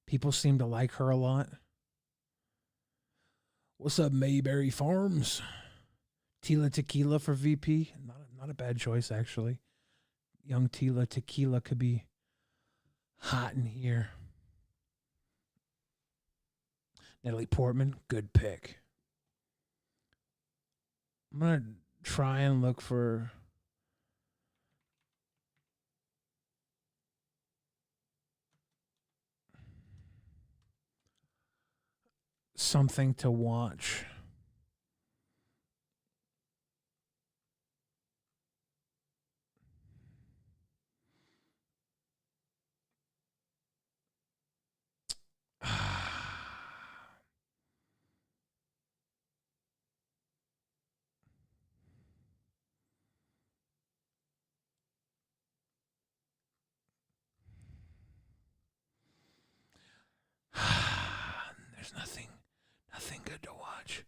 People seem to like her a lot. What's up, Mayberry Farms? Tila Tequila for VP. Not a bad choice, actually. Young Tila Tequila could be hot in here. Natalie Portman, good pick. I'm going to try and look for something to watch. There's nothing good to watch.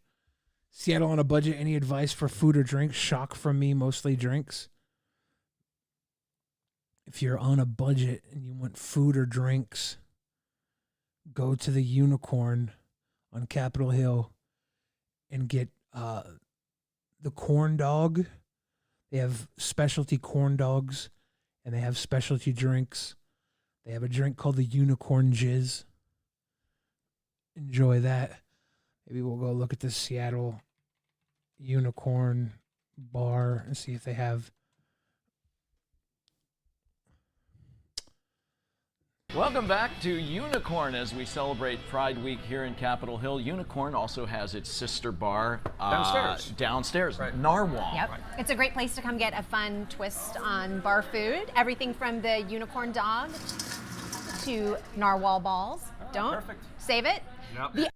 Seattle on a budget. Any advice for food or drinks? Shock from me, mostly drinks. If you're on a budget and you want food or drinks, go to the Unicorn on Capitol Hill and get the corn dog. They have specialty corn dogs and they have specialty drinks. They have a drink called the Unicorn Jizz. Enjoy that. Maybe we'll go look at the Seattle Unicorn Bar and see if they have. Welcome back to Unicorn as we celebrate Pride Week here in Capitol Hill. Unicorn also has its sister bar downstairs. Right. Narwhal. Yep. Right. It's a great place to come get a fun twist on bar food. Everything from the unicorn dog to narwhal balls. Don't save it. Yep.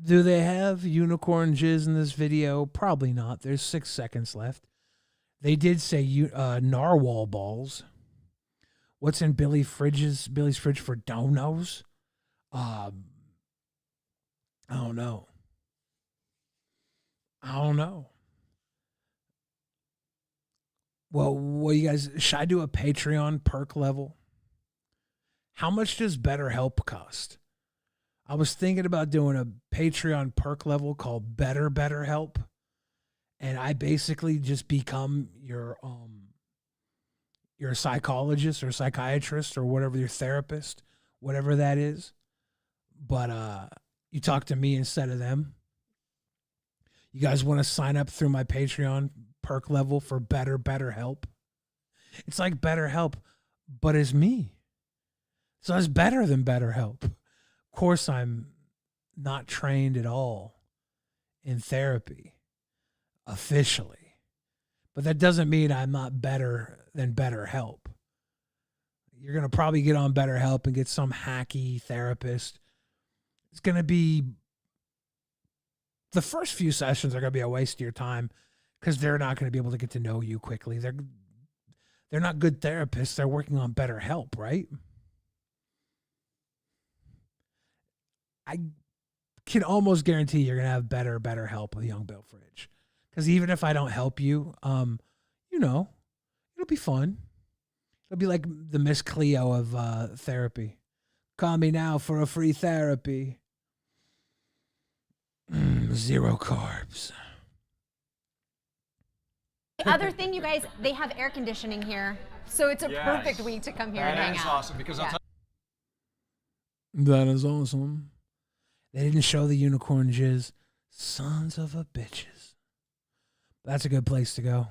Do they have unicorn jizz in this video? Probably not. There's 6 seconds left. They did say narwhal balls. What's in Billy's fridge for donos? I don't know. Well, what you guys, should I do a Patreon perk level? How much does BetterHelp cost? I was thinking about doing a Patreon perk level called BetterHelp, and I basically just become your psychologist or psychiatrist or whatever, your therapist, whatever that is. But you talk to me instead of them. You guys want to sign up through my Patreon perk level for BetterHelp? It's like BetterHelp, but it's me. So it's better than BetterHelp. Of course, I'm not trained at all in therapy officially, but that doesn't mean I'm not better than BetterHelp. You're going to probably get on BetterHelp and get some hacky therapist. It's going to be, the first few sessions are going to be a waste of your time because they're not going to be able to get to know you quickly. They're not good therapists. They're working on BetterHelp, right? I can almost guarantee you're going to have better help with young Bill Fridge. Because even if I don't help you, it'll be fun. It'll be like the Miss Cleo of therapy. Call me now for a free therapy. 0 carbs. The other thing, you guys, they have air conditioning here. So it's a perfect week to come here and hang out. That's awesome because I'll tell That is awesome. They didn't show the unicorn jizz. Sons of a bitches. That's a good place to go.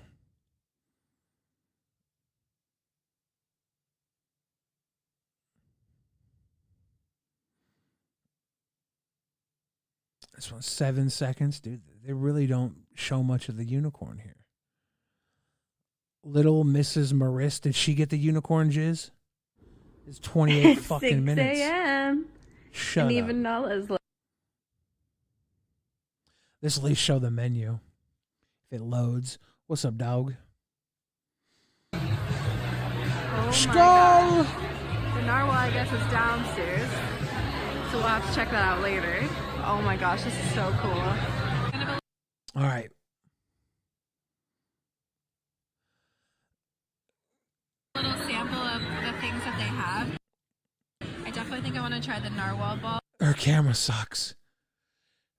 This one's 7 seconds. Dude, they really don't show much of the unicorn here. Little Mrs. Maris, did she get the unicorn jizz? It's 28 fucking minutes. 6 a.m. Shut and up. even Nala's like, This at least show the menu. If it loads. What's up, dog? oh my Skull! God. The narwhal, I guess, is downstairs. So we'll have to check that out later. Oh my gosh, this is so cool. All right. Little sample of the things that they have. I definitely think I want to try the narwhal ball. Her camera sucks.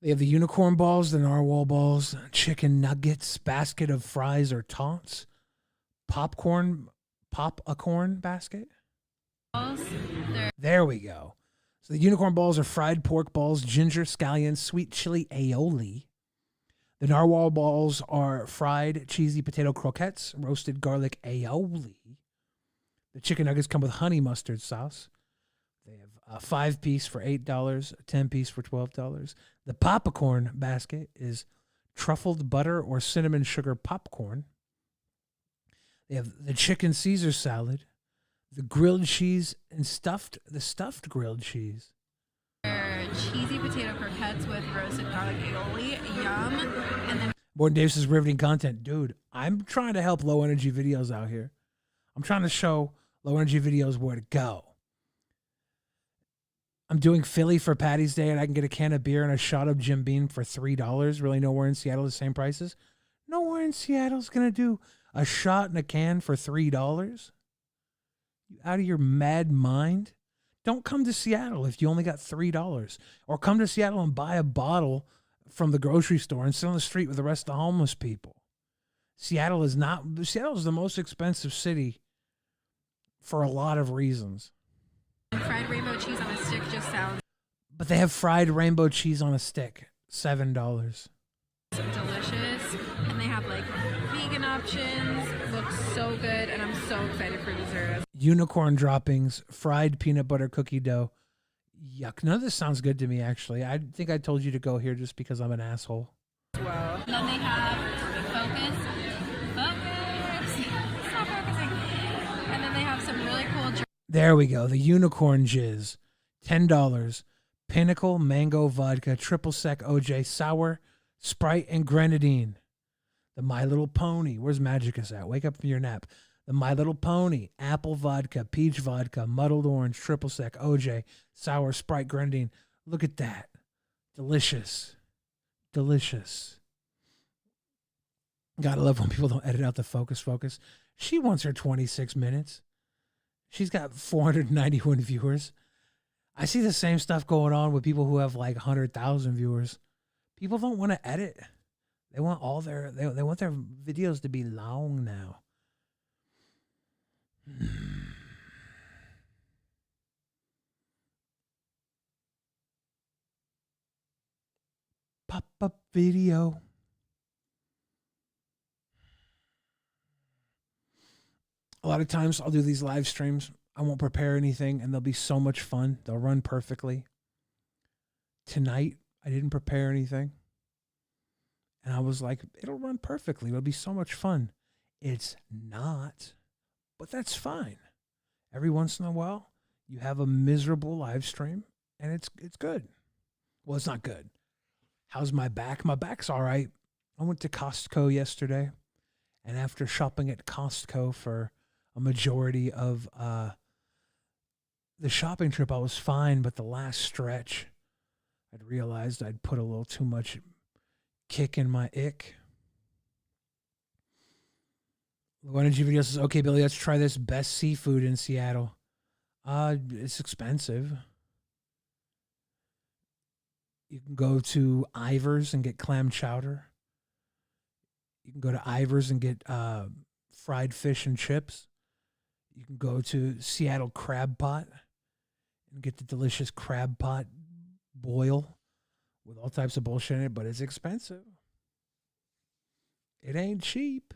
They have the unicorn balls, the narwhal balls, chicken nuggets, basket of fries or tots, popcorn, pop-a-corn basket. There we go. So the unicorn balls are fried pork balls, ginger scallions, sweet chili aioli. The narwhal balls are fried cheesy potato croquettes, roasted garlic aioli. The chicken nuggets come with honey mustard sauce. They have a 5-piece for $8, a 10-piece for $12. The popcorn basket is truffled butter or cinnamon sugar popcorn. They have the chicken Caesar salad, the grilled cheese and stuffed grilled cheese. Cheesy potato croquettes with roasted garlic aioli. Yum. And then Morton Davis' riveting content. Dude, I'm trying to help low energy videos out here. I'm trying to show low energy videos where to go. I'm doing Philly for Patty's Day, and I can get a can of beer and a shot of Jim Beam for $3. Really, nowhere in Seattle the same prices. Nowhere in Seattle's gonna do a shot and a can for $3. You out of your mad mind? Don't come to Seattle if you only got $3, or come to Seattle and buy a bottle from the grocery store and sit on the street with the rest of the homeless people. Seattle is the most expensive city for a lot of reasons. fried rainbow cheese on a stick just sounds But they have fried rainbow cheese on a stick, $7. delicious. And they have like vegan options. Looks so good, and I'm so excited for dessert. Unicorn droppings, fried peanut butter cookie dough. Yuck. None of this sounds good to me, actually. I think I told you to go here just because I'm an asshole. Wow. And then they have focus. Stop focusing. And then they have some really cool There we go. The unicorn jizz. $10. Pinnacle mango vodka, triple sec OJ, sour, Sprite, and grenadine. The My Little Pony. Where's Magicus at? Wake up from your nap. The My Little Pony, apple vodka, peach vodka, muddled orange, triple sec OJ, sour, Sprite, grenadine. Look at that. Delicious. Delicious. Gotta love when people don't edit out the focus. She wants her 26 minutes. She's got 491 viewers. I see the same stuff going on with people who have like 100,000 viewers. People don't want to edit. They want they want their videos to be long now. Pop-up video. A lot of times I'll do these live streams. I won't prepare anything, and they'll be so much fun. They'll run perfectly. Tonight, I didn't prepare anything. And I was like, it'll run perfectly. It'll be so much fun. It's not, but that's fine. every once in a while, you have a miserable live stream, and it's good. Well, it's not good. How's my back? My back's all right. I went to Costco yesterday, and after shopping at Costco for a majority of the shopping trip, I was fine, but the last stretch, I'd realized I'd put a little too much kick in my ick. One energy video says, okay, Billy, let's try this best seafood in Seattle. It's expensive. You can go to Ivar's and get clam chowder. You can go to Ivar's and get fried fish and chips. You can go to Seattle Crab Pot and get the delicious crab pot boil with all types of bullshit in it, but it's expensive. It ain't cheap.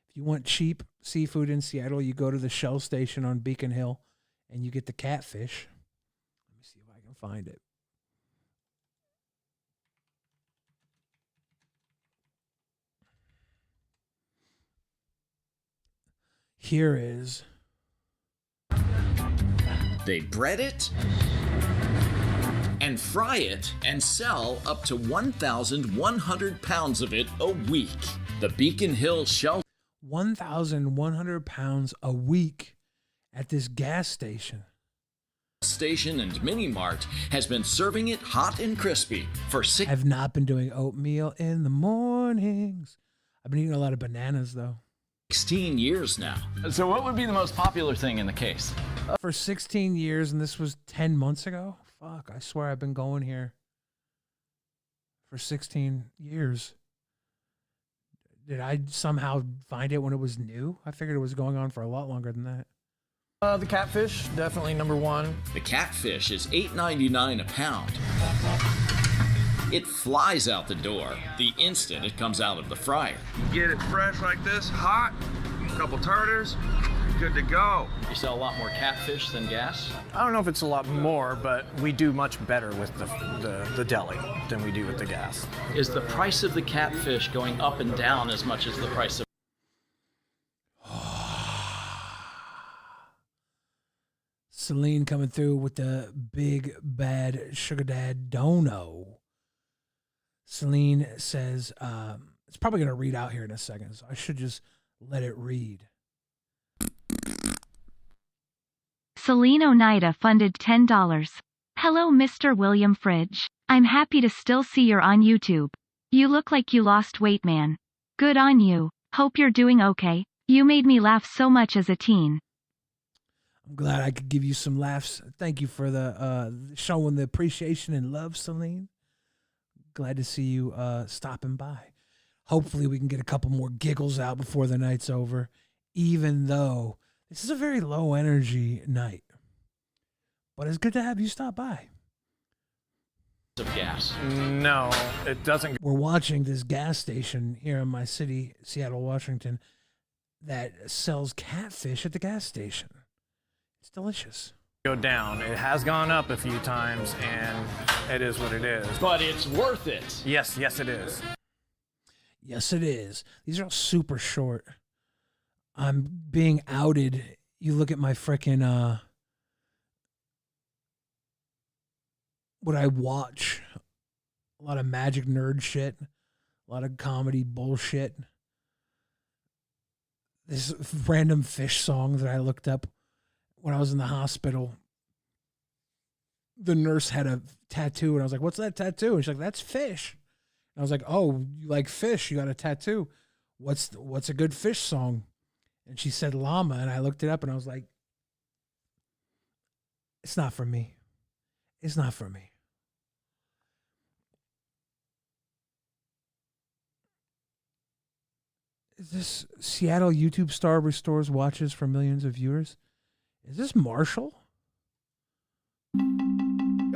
If you want cheap seafood in Seattle, you go to the Shell Station on Beacon Hill and you get the catfish. Let me see if I can find it. Here is. They bread it and fry it and sell up to 1,100 pounds of it a week. The Beacon Hill Shell 1,100 pounds a week at this gas station. Station and Mini Mart has been serving it hot and crispy for I've not been doing oatmeal in the mornings. I've been eating a lot of bananas, though. 16 years now. So what would be the most popular thing in the case? For 16 years, and this was 10 months ago? Fuck, I swear I've been going here for 16 years. Did I somehow find it when it was new? I figured it was going on for a lot longer than that. The catfish, definitely number one. The catfish is $8.99 a pound. It flies out the door the instant it comes out of the fryer. Get it fresh like this, hot, a couple tartars, good to go. You sell a lot more catfish than gas? I don't know if it's a lot more, but we do much better with the deli than we do with the gas. Is the price of the catfish going up and down as much as the price of... Celine coming through with the big bad sugar dad dono. Celine says, it's probably going to read out here in a second, so I should just let it read. Celine Oneida funded $10. Hello, Mr. William Fridge. I'm happy to still see you're on YouTube. You look like you lost weight, man. Good on you. Hope you're doing okay. You made me laugh so much as a teen. I'm glad I could give you some laughs. Thank you for the showing the appreciation and love, Celine. Glad to see you stopping by. Hopefully we can get a couple more giggles out before the night's over, even though this is a very low energy night. But it's good to have you stop by. Of gas? No, it doesn't. We're watching this gas station here in my city, Seattle, Washington, that sells catfish at the gas station. It's delicious. Go down. It has gone up a few times, and it is what it is. But it's worth it. Yes, it is. Yes, it is. These are all super short. I'm being outed. You look at my frickin' what I watch. A lot of magic nerd shit. A lot of comedy bullshit. This random fish song that I looked up when I was in the hospital. The nurse had a tattoo, and I was like, what's that tattoo? And she's like, that's fish. And I was like, oh, you like fish? You got a tattoo. What's a good fish song? And she said llama, and I looked it up, and I was like, it's not for me. It's not for me. Is this Seattle YouTube star restores watches for millions of viewers? Is this Marshall?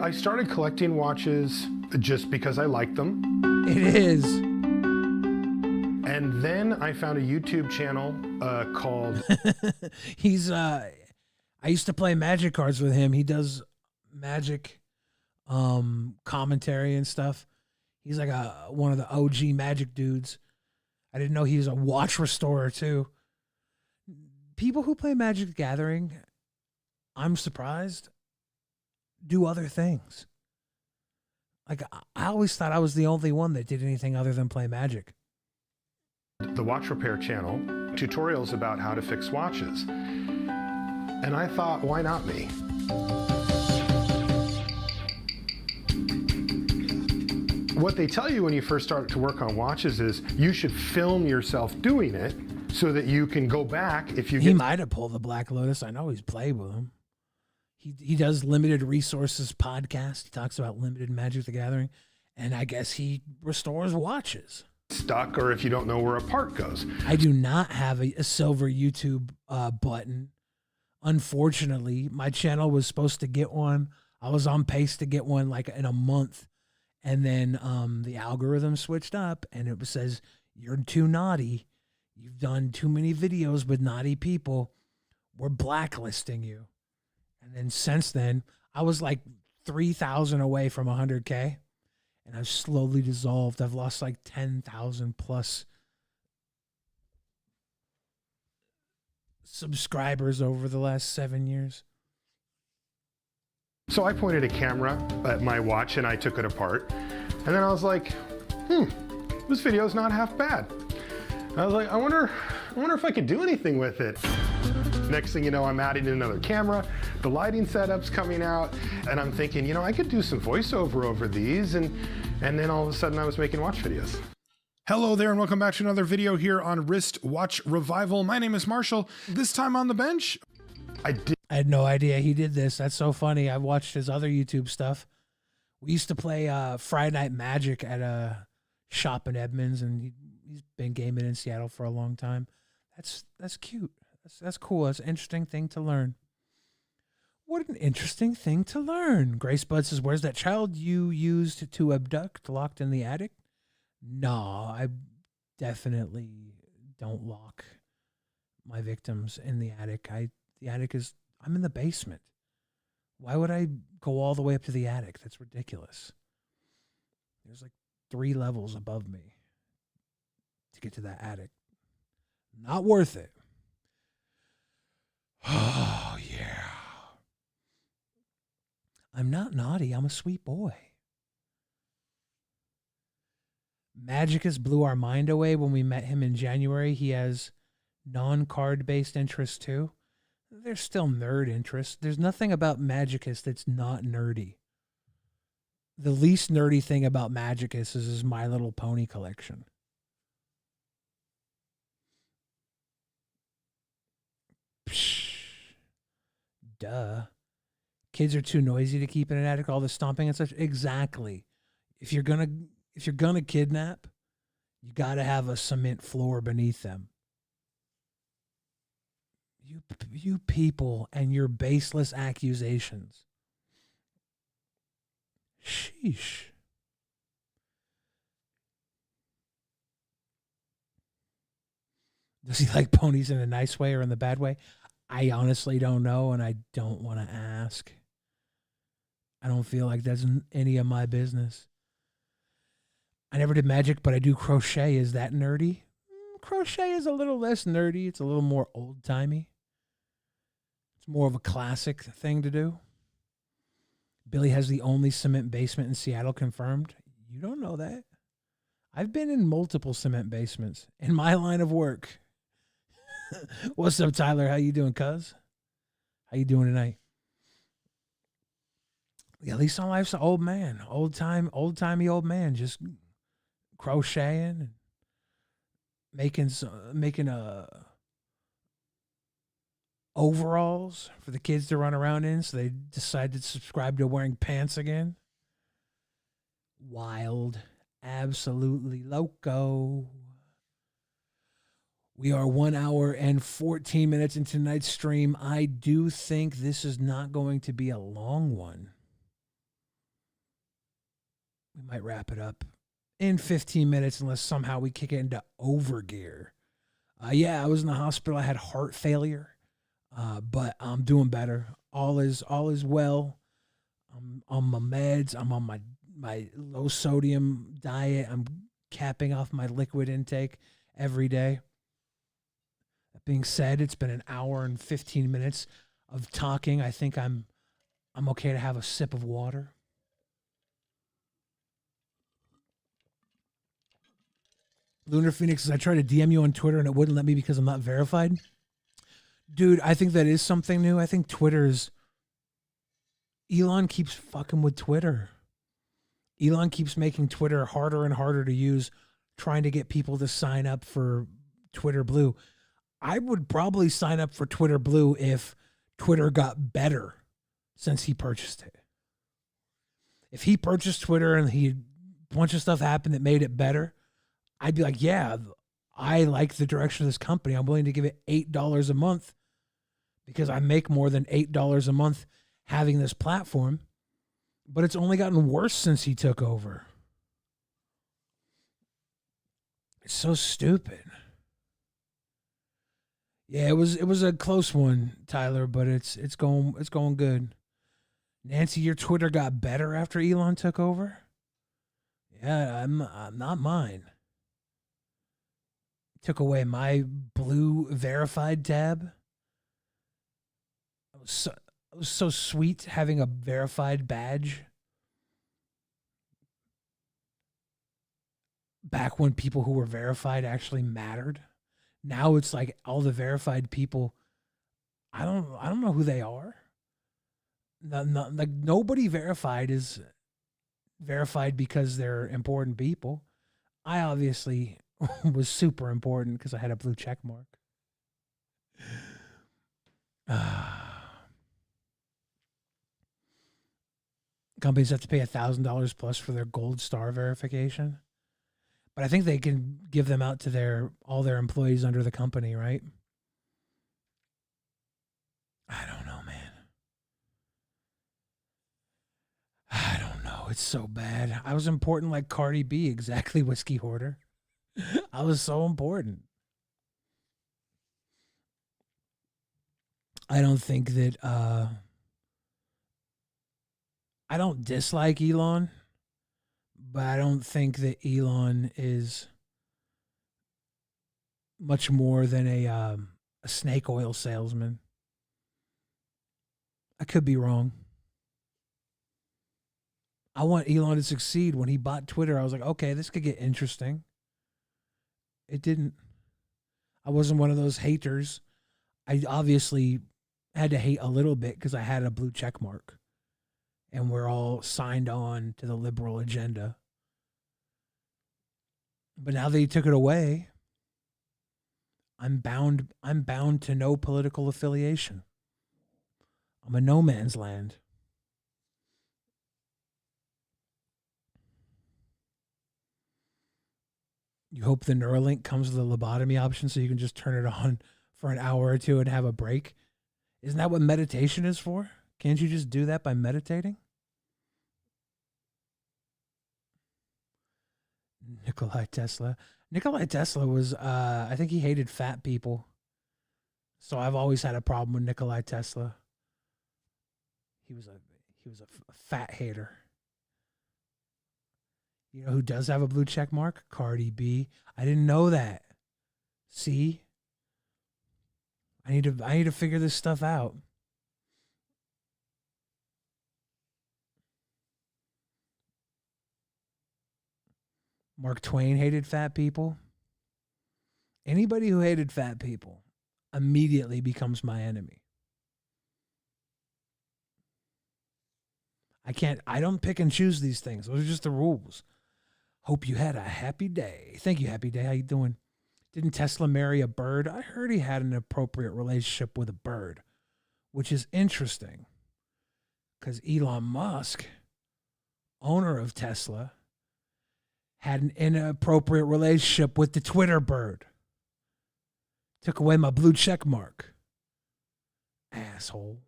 I started collecting watches just because I like them. It is. And then I found a YouTube channel called... I used to play Magic cards with him. He does Magic commentary and stuff. He's like one of the OG Magic dudes. I didn't know he was a watch restorer too. People who play Magic the Gathering I'm surprised, do other things. Like, I always thought I was the only one that did anything other than play Magic. The Watch Repair channel, tutorials about how to fix watches. And I thought, why not me? What they tell you when you first start to work on watches is you should film yourself doing it so that you can go back if you He get... might have pulled the Black Lotus. I know he's played with him. He does Limited Resources podcast. He talks about limited Magic the Gathering. And I guess he restores watches. Stuck, or if you don't know where a part goes. I do not have a silver YouTube button. Unfortunately, my channel was supposed to get one. I was on pace to get one like in a month. And then the algorithm switched up and it says, you're too naughty. You've done too many videos with naughty people. We're blacklisting you. And then since then, I was like 3,000 away from 100K. And I've slowly dissolved. I've lost like 10,000 plus subscribers over the last 7 years. So I pointed a camera at my watch and I took it apart. And then I was like, this video's not half bad. I was like, I wonder if I could do anything with it. Next thing you know, I'm adding another camera, the lighting setup's coming out, and I'm thinking, you know, I could do some voiceover over these, and then all of a sudden I was making watch videos. Hello there and welcome back to another video here on Wrist Watch Revival. My name is Marshall. This time on the bench, I had no idea he did this. That's so funny. I watched his other YouTube stuff. We used to play Friday Night Magic at a shop in Edmonds, and he's been gaming in Seattle for a long time. That's cute. That's cool. That's an interesting thing to learn. What an interesting thing to learn. Grace Bud says, where's that child you used to abduct locked in the attic? No, I definitely don't lock my victims in the attic. I'm in the basement. Why would I go all the way up to the attic? That's ridiculous. There's like 3 levels above me to get to that attic. Not worth it. Oh, yeah. I'm not naughty. I'm a sweet boy. Magicus blew our mind away when we met him in January. He has non-card based interests too. There's still nerd interests. There's nothing about Magicus that's not nerdy. The least nerdy thing about Magicus is his My Little Pony collection. Psh. Duh. Kids are too noisy to keep in an attic, all the stomping and such. Exactly. If you're gonna kidnap, you gotta have a cement floor beneath them. You people and your baseless accusations. Sheesh. Does he like ponies in a nice way or in the bad way? I honestly don't know, and I don't want to ask. I don't feel like that's any of my business. I never did magic, but I do crochet. Is that nerdy? Crochet is a little less nerdy. It's a little more old-timey. It's more of a classic thing to do. Billy has the only cement basement in Seattle confirmed. You don't know that. I've been in multiple cement basements in my line of work. What's up, Tyler? How you doing, cuz? How you doing tonight? Yeah, at least on life's an old man. Old-timey old man just crocheting and making overalls for the kids to run around in, so they decided to subscribe to wearing pants again. Wild. Absolutely loco. We are 1 hour and 14 minutes into tonight's stream. I do think this is not going to be a long one. We might wrap it up in 15 minutes unless somehow we kick it into overgear. Yeah, I was in the hospital. I had heart failure, but I'm doing better. All is well. I'm on my meds. I'm on my low sodium diet. I'm capping off my liquid intake every day. That being said, it's been 1 hour and 15 minutes of talking, I think I'm okay to have a sip of water. Lunar Phoenix says, I tried to DM you on Twitter and it wouldn't let me because I'm not verified. Dude, I think that is something new. I think Elon keeps fucking with Twitter. Elon keeps making Twitter harder and harder to use, trying to get people to sign up for Twitter Blue. I would probably sign up for Twitter Blue if Twitter got better since he purchased it. If he purchased Twitter and a bunch of stuff happened that made it better, I'd be like, yeah, I like the direction of this company. I'm willing to give it $8 a month because I make more than $8 a month having this platform. But it's only gotten worse since he took over. It's so stupid. Yeah, it was a close one, Tyler, but it's going good. Nancy, your Twitter got better after Elon took over? Yeah, I'm not mine. Took away my blue verified tab. It was so sweet having a verified badge. Back when people who were verified actually mattered. Now it's like all the verified people, I don't know who they are. Like nobody verified is verified because they're important people. I obviously was super important because I had a blue check mark. Companies have to pay $1,000 plus for their gold star verification. But I think they can give them out to all their employees under the company, right? I don't know, man. I don't know. It's so bad. I was important like Cardi B, exactly, Whiskey Hoarder. I was so important. I don't think that I don't dislike Elon, but I don't think that Elon is much more than a snake oil salesman. I could be wrong. I want Elon to succeed. When he bought Twitter, I was like, okay, this could get interesting. It didn't. I wasn't one of those haters. I obviously had to hate a little bit because I had a blue check mark. And we're all signed on to the liberal agenda. But now that he took it away, I'm bound to no political affiliation. I'm a no man's land. You hope the Neuralink comes with a lobotomy option so you can just turn it on for an hour or two and have a break. Isn't that what meditation is for? Can't you just do that by meditating? Nikolai Tesla. Nikolai Tesla was, I think he hated fat people. So I've always had a problem with Nikolai Tesla. He was a fat hater. You know who does have a blue check mark? Cardi B. I didn't know that. See? I need to figure this stuff out. Mark Twain hated fat people. Anybody who hated fat people immediately becomes my enemy. I don't pick and choose these things. Those are just the rules. Hope you had a happy day. Thank you, Happy Day. How you doing? Didn't Tesla marry a bird? I heard he had an appropriate relationship with a bird, which is interesting because Elon Musk, owner of Tesla, had an inappropriate relationship with the Twitter bird. Took away my blue check mark. Asshole.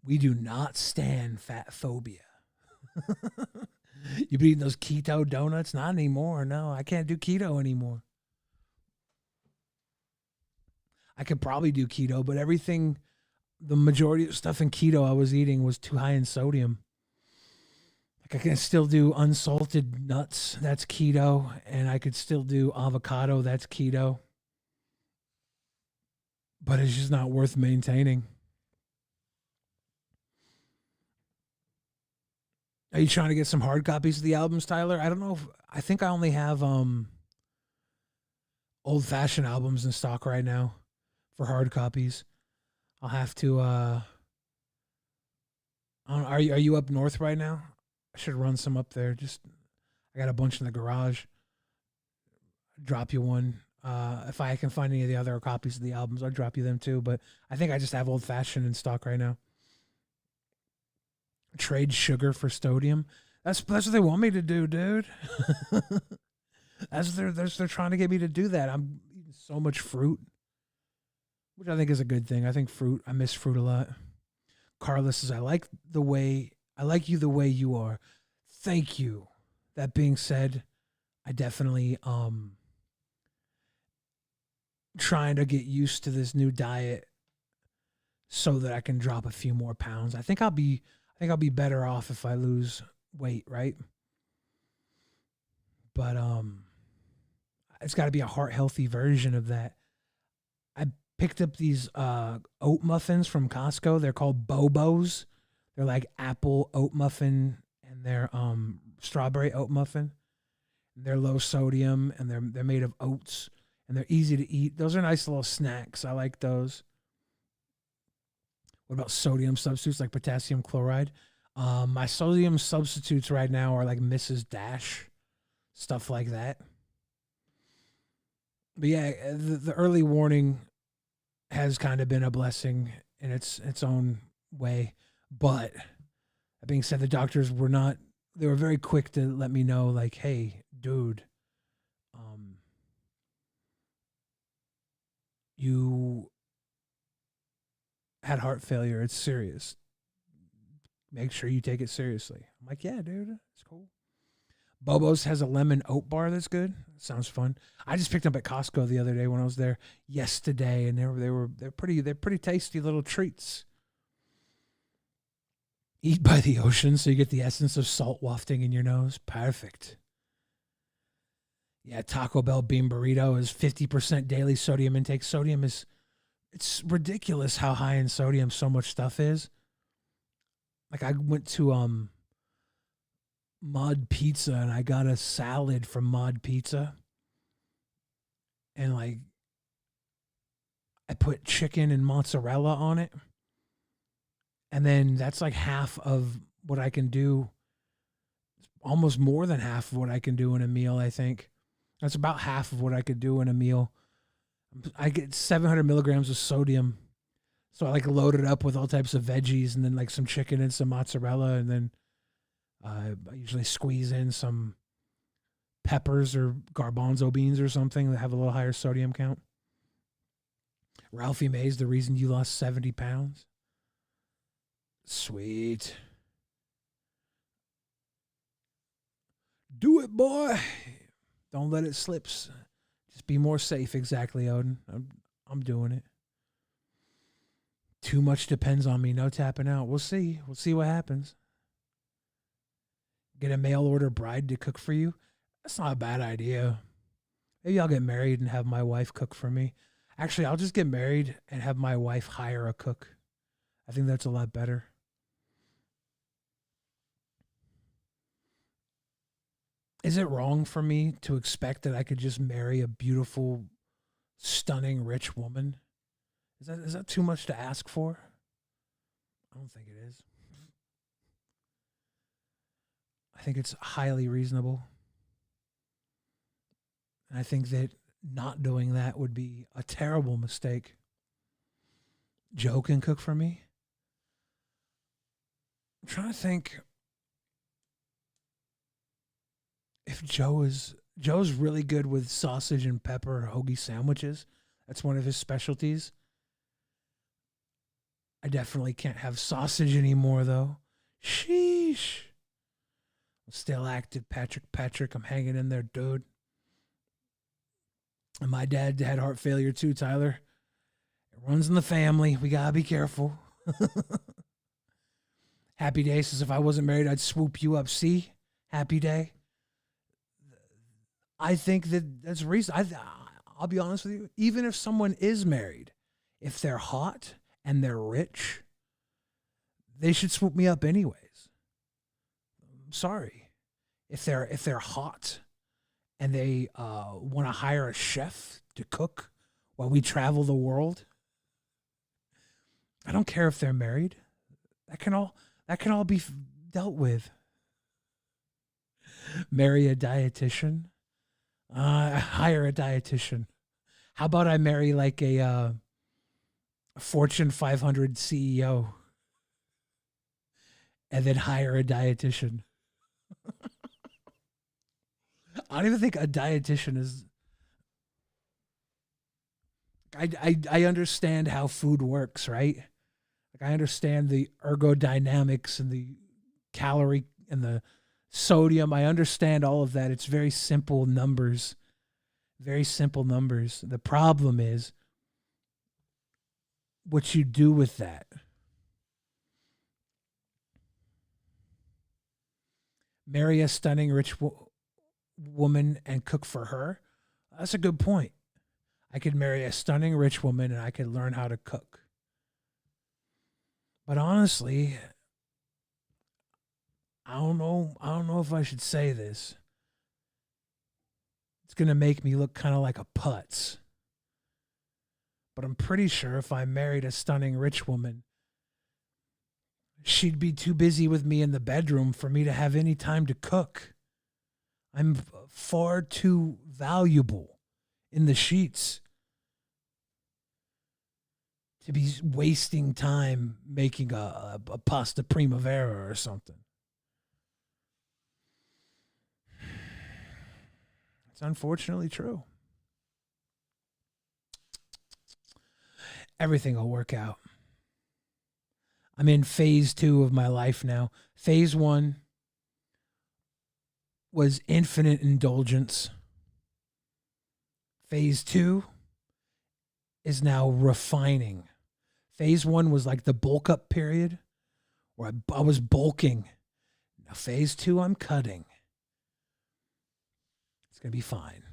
We do not stand fat phobia. You been eating those keto donuts? Not anymore. No, I can't do keto anymore. I could probably do keto, but the majority of stuff in keto I was eating was too high in sodium. Like I can still do unsalted nuts. That's keto. And I could still do avocado. That's keto. but it's just not worth maintaining. Are you trying to get some hard copies of the albums, Tyler? I don't know. I think I only have old fashioned albums in stock right now for hard copies. I'll have to. I don't know, are you up north right now? I should run some up there. Just I got a bunch in the garage. Drop you one. If I can find any of the other copies of the albums, I'll drop you them too. But I think I just have old fashioned in stock right now. Trade sugar for sodium. That's what they want me to do, dude. They're trying to get me to do that. I'm eating so much fruit, which I think is a good thing. I miss fruit a lot. Carlos says, I like you the way you are. Thank you. That being said, I definitely trying to get used to this new diet so that I can drop a few more pounds. I think I'll be better off if I lose weight, right? But it's got to be a heart healthy version of that. I picked up these oat muffins from Costco. They're called Bobos. They're like apple oat muffin and they're strawberry oat muffin. They're low sodium and they're made of oats and they're easy to eat. Those are nice little snacks. I like those. What about sodium substitutes like potassium chloride? My sodium substitutes right now are like Mrs. Dash, stuff like that. But yeah, the early warning has kind of been a blessing in its own way. But that being said, the doctors they were very quick to let me know, like, hey, dude, you had heart failure. It's serious. Make sure you take it seriously. I'm like, yeah, dude, it's cool. Bobo's has a lemon oat bar that's good. Sounds fun. I just picked up at Costco the other day when I was there yesterday, and they're pretty tasty little treats. Eat by the ocean so you get the essence of salt wafting in your nose. Perfect. Yeah, Taco Bell bean burrito is 50% daily sodium intake. It's ridiculous how high in sodium so much stuff is. Like I went to Mod Pizza and I got a salad from Mod Pizza. And like I put chicken and mozzarella on it. And then that's like half of what I can do. Almost more than half of what I can do in a meal, I think. That's about half of what I could do in a meal. I get 700 milligrams of sodium. So I like load it up with all types of veggies and then like some chicken and some mozzarella. And then I usually squeeze in some peppers or garbanzo beans or something that have a little higher sodium count. Ralphie May's the reason you lost 70 pounds. Sweet. Do it, boy. Don't let it slip. Just be more safe. Exactly, Odin. I'm doing it. Too much depends on me. No tapping out. We'll see. We'll see what happens. Get a mail order bride to cook for you. That's not a bad idea. Maybe I'll get married and have my wife cook for me. Actually, I'll just get married and have my wife hire a cook. I think that's a lot better. Is it wrong for me to expect that I could just marry a beautiful, stunning, rich woman? Is that too much to ask for? I don't think it is. I think it's highly reasonable. And I think that not doing that would be a terrible mistake. Joe can cook for me. I'm trying to think if Joe's really good with sausage and pepper hoagie sandwiches. That's one of his specialties. I definitely can't have sausage anymore, though. Sheesh. I'm still active, Patrick. I'm hanging in there, dude. And my dad had heart failure too, Tyler. It runs in the family. We gotta be careful. Happy Day says, if I wasn't married, I'd swoop you up. See? Happy Day. I think that's reason. I'll be honest with you. Even if someone is married, if they're hot and they're rich, they should swoop me up anyways. I'm sorry. If they're hot and they want to hire a chef to cook while we travel the world, I don't care if they're married. That can all be dealt with. Marry a dietitian. Hire a dietitian. How about I marry like a Fortune 500 CEO and then hire a dietitian? I don't even think a dietitian is. I understand how food works, right? Like I understand the ergodynamics and the calorie and the sodium. I understand all of that. It's very simple numbers. Very simple numbers. The problem is what you do with that. Marry a stunning rich woman and cook for her. That's a good point. I could marry a stunning rich woman and I could learn how to cook. But honestly, I don't know if I should say this. It's going to make me look kind of like a putz. But I'm pretty sure if I married a stunning rich woman, she'd be too busy with me in the bedroom for me to have any time to cook. I'm far too valuable in the sheets to be wasting time making a pasta primavera or something. It's unfortunately true. Everything will work out. I'm in phase 2 of my life now. Phase 1 was infinite indulgence. Phase 2 is now refining. Phase 1 was like the bulk up period where I was bulking. Now phase 2, I'm cutting. It's going to be fine.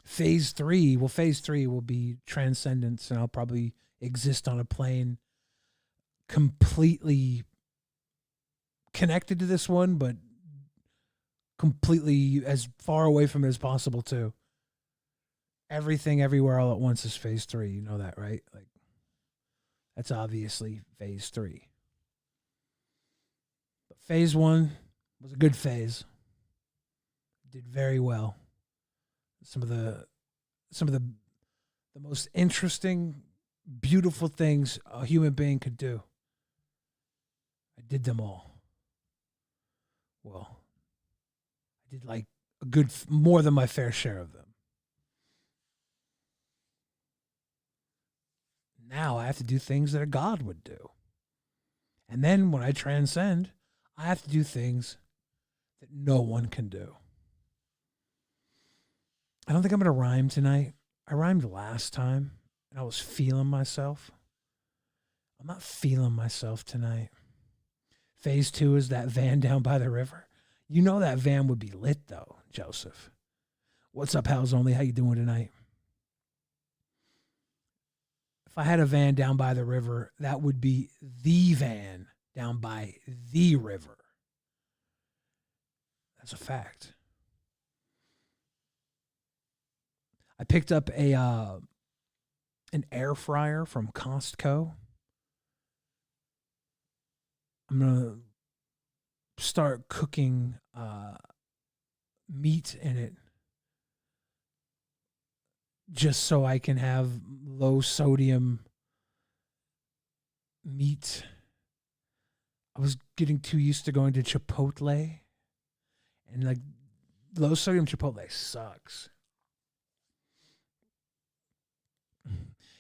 Phase 3 will be transcendence, and I'll probably exist on a plane completely connected to this one, but completely as far away from it as possible too. Everything everywhere all at once is phase 3. You know that, right? Like that's obviously phase 3. But phase 1 was a good phase. Did very well. Some of the most interesting, beautiful things a human being could do. I did them all. Well, I did like a good, more than my fair share of them. Now I have to do things that a God would do. And then when I transcend, I have to do things that no one can do. I don't think I'm going to rhyme tonight. I rhymed last time, and I was feeling myself. I'm not feeling myself tonight. Phase 2 is that van down by the river. You know that van would be lit, though, Joseph. What's up, House Only? How you doing tonight? If I had a van down by the river, that would be the van down by the river. That's a fact. I picked up an air fryer from Costco. I'm going to start cooking meat in it just so I can have low sodium meat. I was getting too used to going to Chipotle, and like low sodium Chipotle sucks.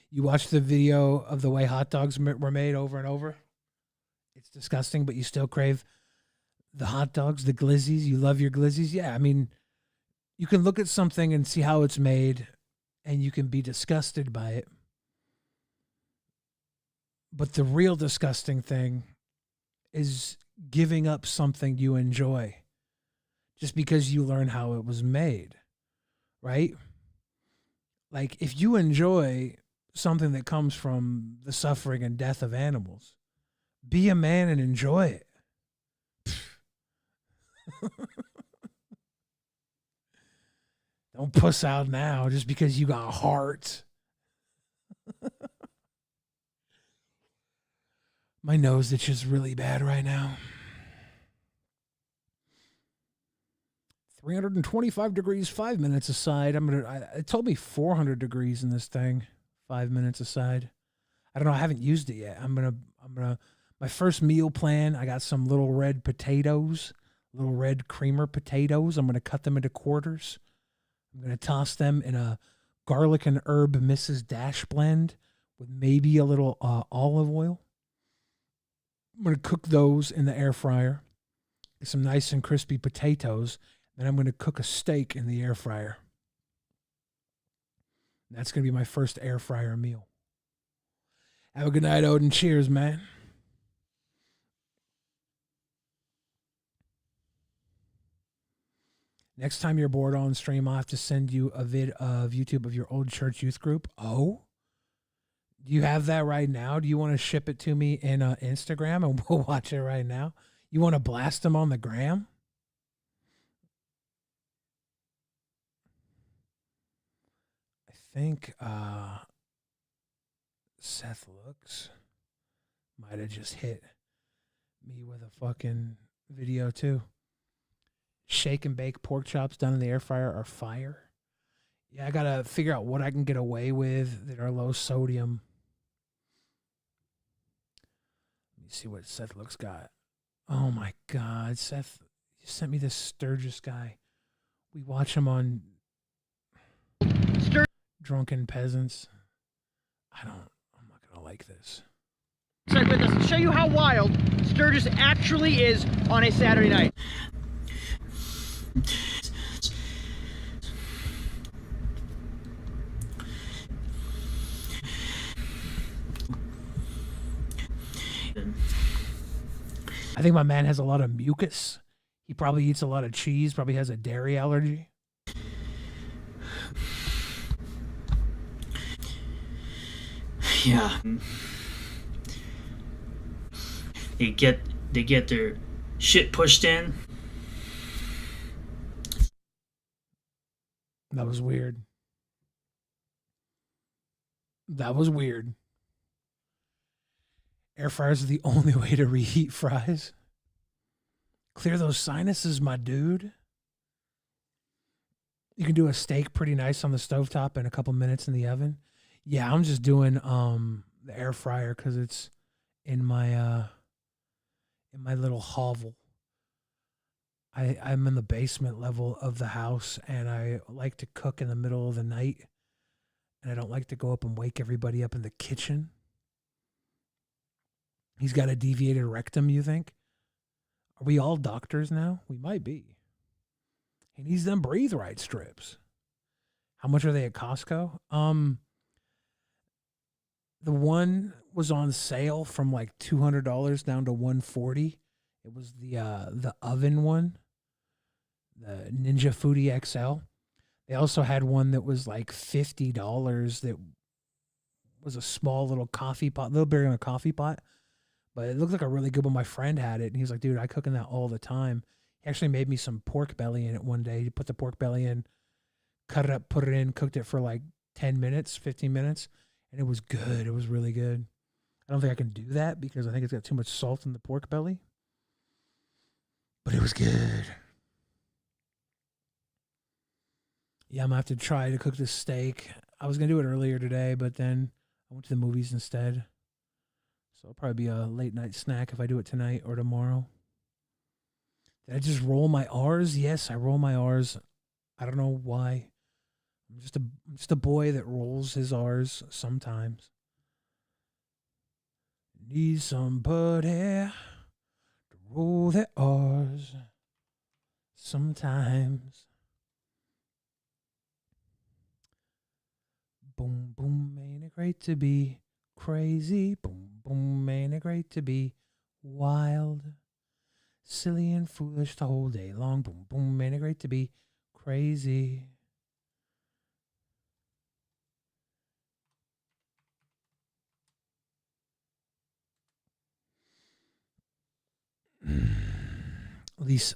You watch the video of the way hot dogs were made over and over. It's disgusting, but you still crave the hot dogs, the glizzies. You love your glizzies. Yeah, I mean, you can look at something and see how it's made, and you can be disgusted by it. But the real disgusting thing is giving up something you enjoy just because you learn how it was made, right? Like, if you enjoy something that comes from the suffering and death of animals, be a man and enjoy it. Don't puss out now just because you got heart. My nose itches really bad right now. 325 degrees, 5 minutes aside. It told me 400 degrees in this thing, 5 minutes aside. I don't know. I haven't used it yet. I'm gonna, my first meal plan. I got some little red potatoes, little red creamer potatoes. I'm gonna cut them into quarters. I'm gonna toss them in a garlic and herb Mrs. Dash blend with maybe a little olive oil. I'm going to cook those in the air fryer. Get some nice and crispy potatoes. Then I'm going to cook a steak in the air fryer. That's going to be my first air fryer meal. Have a good night, Odin. Cheers, man. Next time you're bored on stream, I'll have to send you a vid of YouTube of your old church youth group. Oh? Do you have that right now? Do you want to ship it to me in Instagram and we'll watch it right now? You want to blast them on the gram? I think Seth Looks might have just hit me with a fucking video too. Shake and bake pork chops done in the air fryer are fire. Yeah, I got to figure out what I can get away with that are low sodium. Let me see what Seth Looks got. Oh my God, Seth, you sent me this Sturgis guy. We watch him on Drunken Peasants. I'm not going to like this. Check with us and show you how wild Sturgis actually is on a Saturday night. I think my man has a lot of mucus. He probably eats a lot of cheese, probably has a dairy allergy. Yeah. They get their shit pushed in. That was weird. That was weird. Air fryers are the only way to reheat fries. Clear those sinuses, my dude. You can do a steak pretty nice on the stovetop in a couple minutes in the oven. Yeah, I'm just doing the air fryer because it's in my little hovel. I'm in the basement level of the house, and I like to cook in the middle of the night, and I don't like to go up and wake everybody up in the kitchen. He's got a deviated rectum, you think? Are we all doctors now? We might be. He needs them breathe right strips. How much are they at Costco? The one was on sale from like $200 down to $140. It was the oven one, the Ninja Foodie XL. They also had one that was like $50 that was a small little coffee pot, a little bigger than a coffee pot. But it looked like a really good one. My friend had it, and he was like, dude, I cook in that all the time. He actually made me some pork belly in it one day. He put the pork belly in, cut it up, put it in, cooked it for like 10 minutes, 15 minutes, and it was good. It was really good. I don't think I can do that because I think it's got too much salt in the pork belly. But it was good. Yeah, I'm going to have to try to cook this steak. I was going to do it earlier today, but then I went to the movies instead. So it'll probably be a late night snack if I do it tonight or tomorrow. Did I just roll my R's? Yes, I roll my R's. I don't know why. I'm just a boy that rolls his R's sometimes. Need somebody to roll their R's sometimes. Boom, boom, ain't it great to be crazy? Boom, boom, ain't it great to be wild? Silly and foolish the whole day long. Boom, boom, ain't it great to be crazy? At least,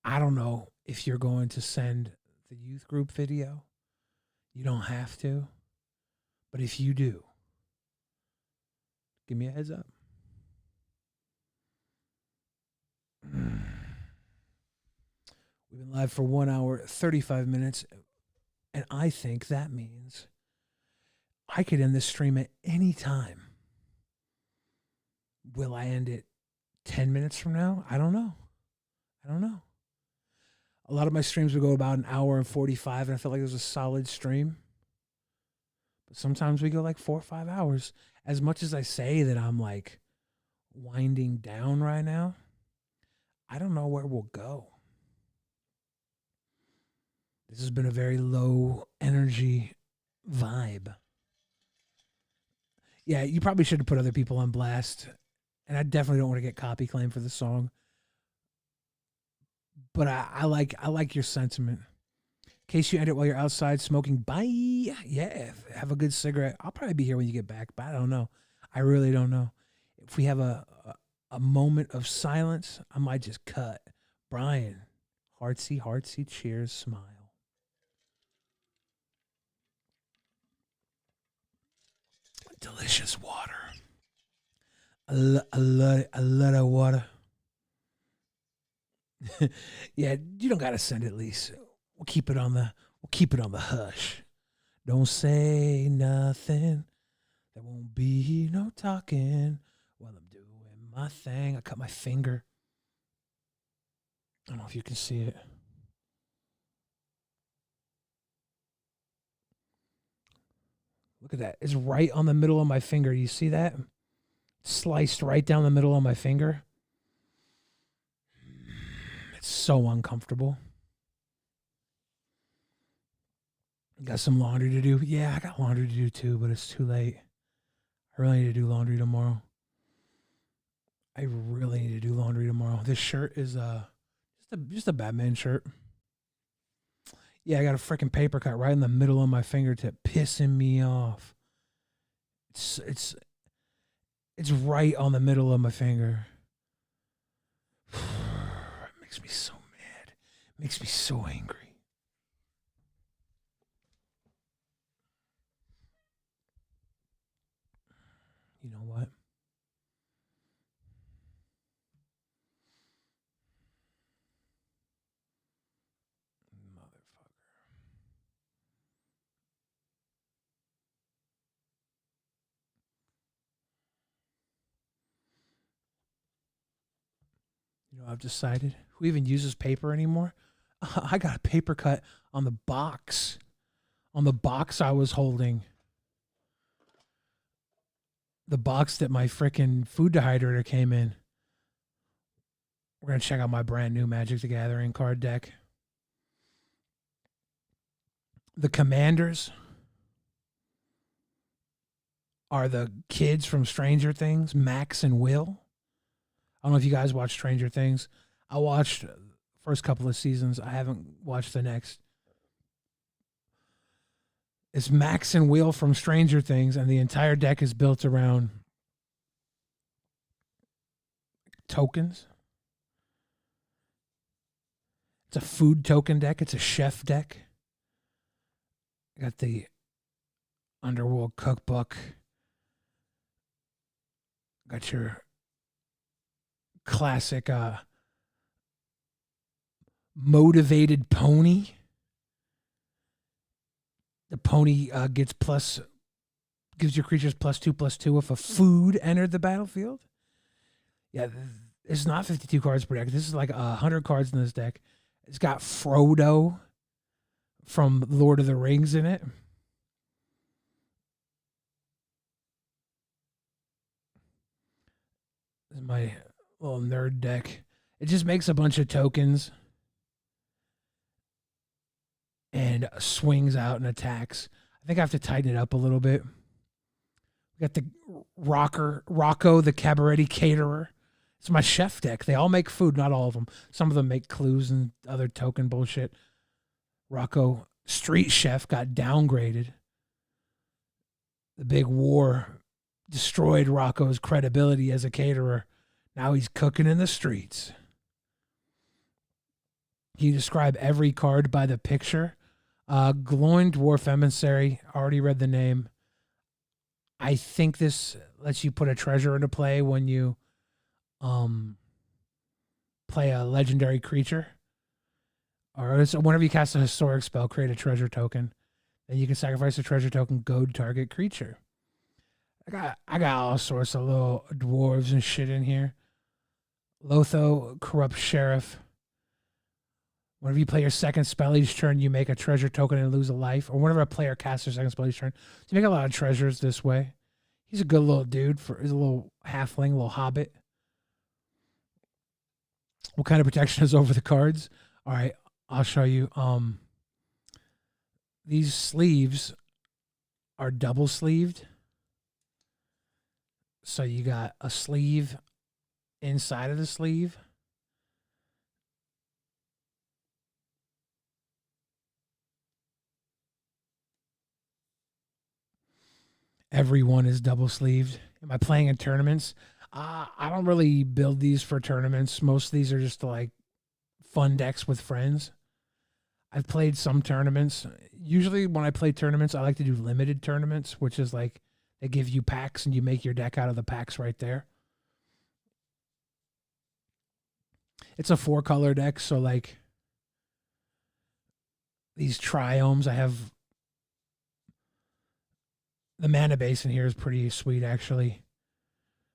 I don't know if you're going to send the youth group video. You don't have to. But if you do, give me a heads up. We've been live for 1 hour, 35 minutes. And I think that means I could end this stream at any time. Will I end it 10 minutes from now? I don't know. A lot of my streams would go about an hour and 45, and I felt like it was a solid stream. But sometimes we go like 4 or 5 hours. As much as I say that I'm like winding down right now, I don't know where we'll go. This has been a very low energy vibe. Yeah, you probably should have put other people on blast. And I definitely don't want to get copy claim for the song. But I like your sentiment. In case you end it while you're outside smoking, bye. Yeah, have a good cigarette. I'll probably be here when you get back, but I don't know. I really don't know. If we have a moment of silence, I might just cut. Brian, heartsy, cheers, smile. Delicious water. A lot of water. Yeah, you don't gotta send it, Lisa. We'll keep it on the hush. Don't say nothing. There won't be no talking while I'm doing my thing. I cut my finger. I don't know if you can see it. Look at that. It's right on the middle of my finger. You see that? Sliced right down the middle of my finger. It's so uncomfortable. Got some laundry to do. Yeah, I got laundry to do too, but it's too late. I really need to do laundry tomorrow. This shirt is just a Batman shirt. Yeah, I got a freaking paper cut right in the middle of my fingertip, pissing me off. It's right on the middle of my finger. It makes me so mad. It makes me so angry. You know what? You know, I've decided who even uses paper anymore. I got a paper cut on the box. On the box I was holding. The box that my freaking food dehydrator came in. We're going to check out my brand new Magic the Gathering card deck. The commanders are the kids from Stranger Things, Max and Will. I don't know if you guys watch Stranger Things. I watched the first couple of seasons. I haven't watched the next. It's Max and Will from Stranger Things, and the entire deck is built around tokens. It's a food token deck. It's a chef deck. I got the Underworld Cookbook. Got your classic motivated pony. The pony gives your creatures +2/+2 if a food entered the battlefield. Yeah, it's not 52 cards per deck. This is like 100 cards in this deck. It's got Frodo from Lord of the Rings in it. This is my little nerd deck. It just makes a bunch of tokens and swings out and attacks. I think I have to tighten it up a little bit. We got the Rocco, the Cabaret Caterer. It's my chef deck. They all make food, not all of them. Some of them make clues and other token bullshit. Rocco Street Chef got downgraded. The big war destroyed Rocco's credibility as a caterer. Now he's cooking in the streets. Can you describe every card by the picture? Glowing Dwarf Emissary. Already read the name. I think this lets you put a treasure into play when you play a legendary creature. Or whenever you cast a historic spell, create a treasure token. Then you can sacrifice a treasure token, goad target creature. I got all sorts of little dwarves and shit in here. Lotho, Corrupt Sheriff. Whenever you play your second spell each turn, you make a treasure token and lose a life. Or whenever a player casts their second spell each turn. So you make a lot of treasures this way. He's a good little dude. He's a little halfling, a little hobbit. What kind of protection is over the cards? All right, I'll show you. These sleeves are double sleeved. So you got a sleeve inside of the sleeve. Everyone is double sleeved. Am I playing in tournaments? I don't really build these for tournaments. Most of these are just like fun decks with friends. I've played some tournaments. Usually when I play tournaments, I like to do limited tournaments, which is like they give you packs and you make your deck out of the packs right there. It's a 4-color deck, so like these triomes, I have the mana base in here is pretty sweet actually.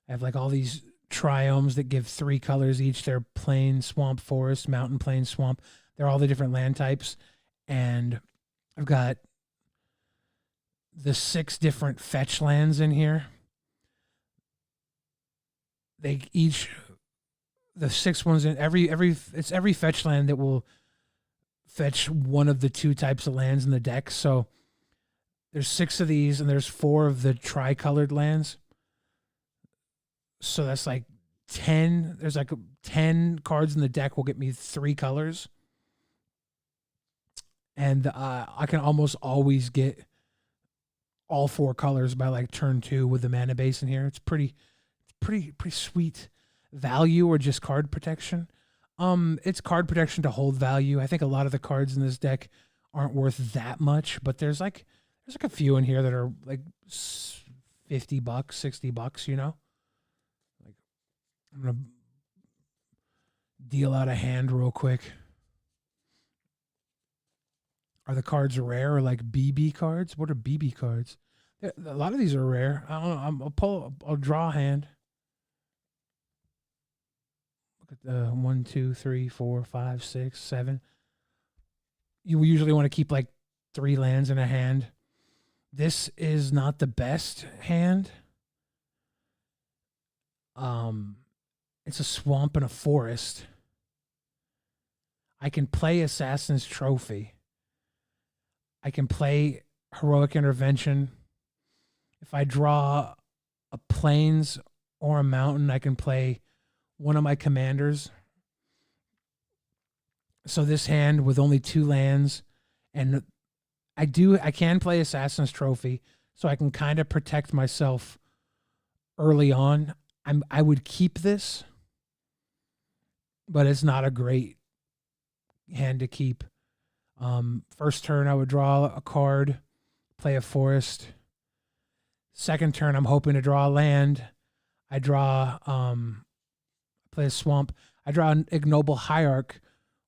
I have like all these triomes that give 3 colors each. They're plain, swamp, forest, mountain, plain, swamp. They're all the different land types. And I've got the 6 different fetch lands in here. They each, the 6 ones in it's every fetch land that will fetch one of the 2 types of lands in the deck. So there's 6 of these and there's 4 of the tricolored lands. So that's like 10. There's like 10 cards in the deck will get me 3 colors. And I can almost always get all 4 colors by like turn 2 with the mana base in here. It's pretty sweet value or just card protection. It's card protection to hold value. I think a lot of the cards in this deck aren't worth that much, but there's like a few in here that are like $50, $60, you know? Like I'm gonna deal out a hand real quick. Are the cards rare or like BB cards? What are BB cards? A lot of these are rare. I don't know. I'll draw a hand. Look at the 1, 2, 3, 4, 5, 6, 7. You usually want to keep like 3 lands in a hand. This is not the best hand. It's a swamp and a forest. I can play Assassin's Trophy. I can play Heroic Intervention. If I draw a plains or a mountain, I can play one of my commanders. So this hand with only 2 lands, and I can play Assassin's Trophy, so I can kind of protect myself early on. I would keep this, but it's not a great hand to keep. First turn, I would draw a card, play a forest. Second turn, I'm hoping to draw a land. I draw, play a swamp. I draw an Ignoble Hierarch,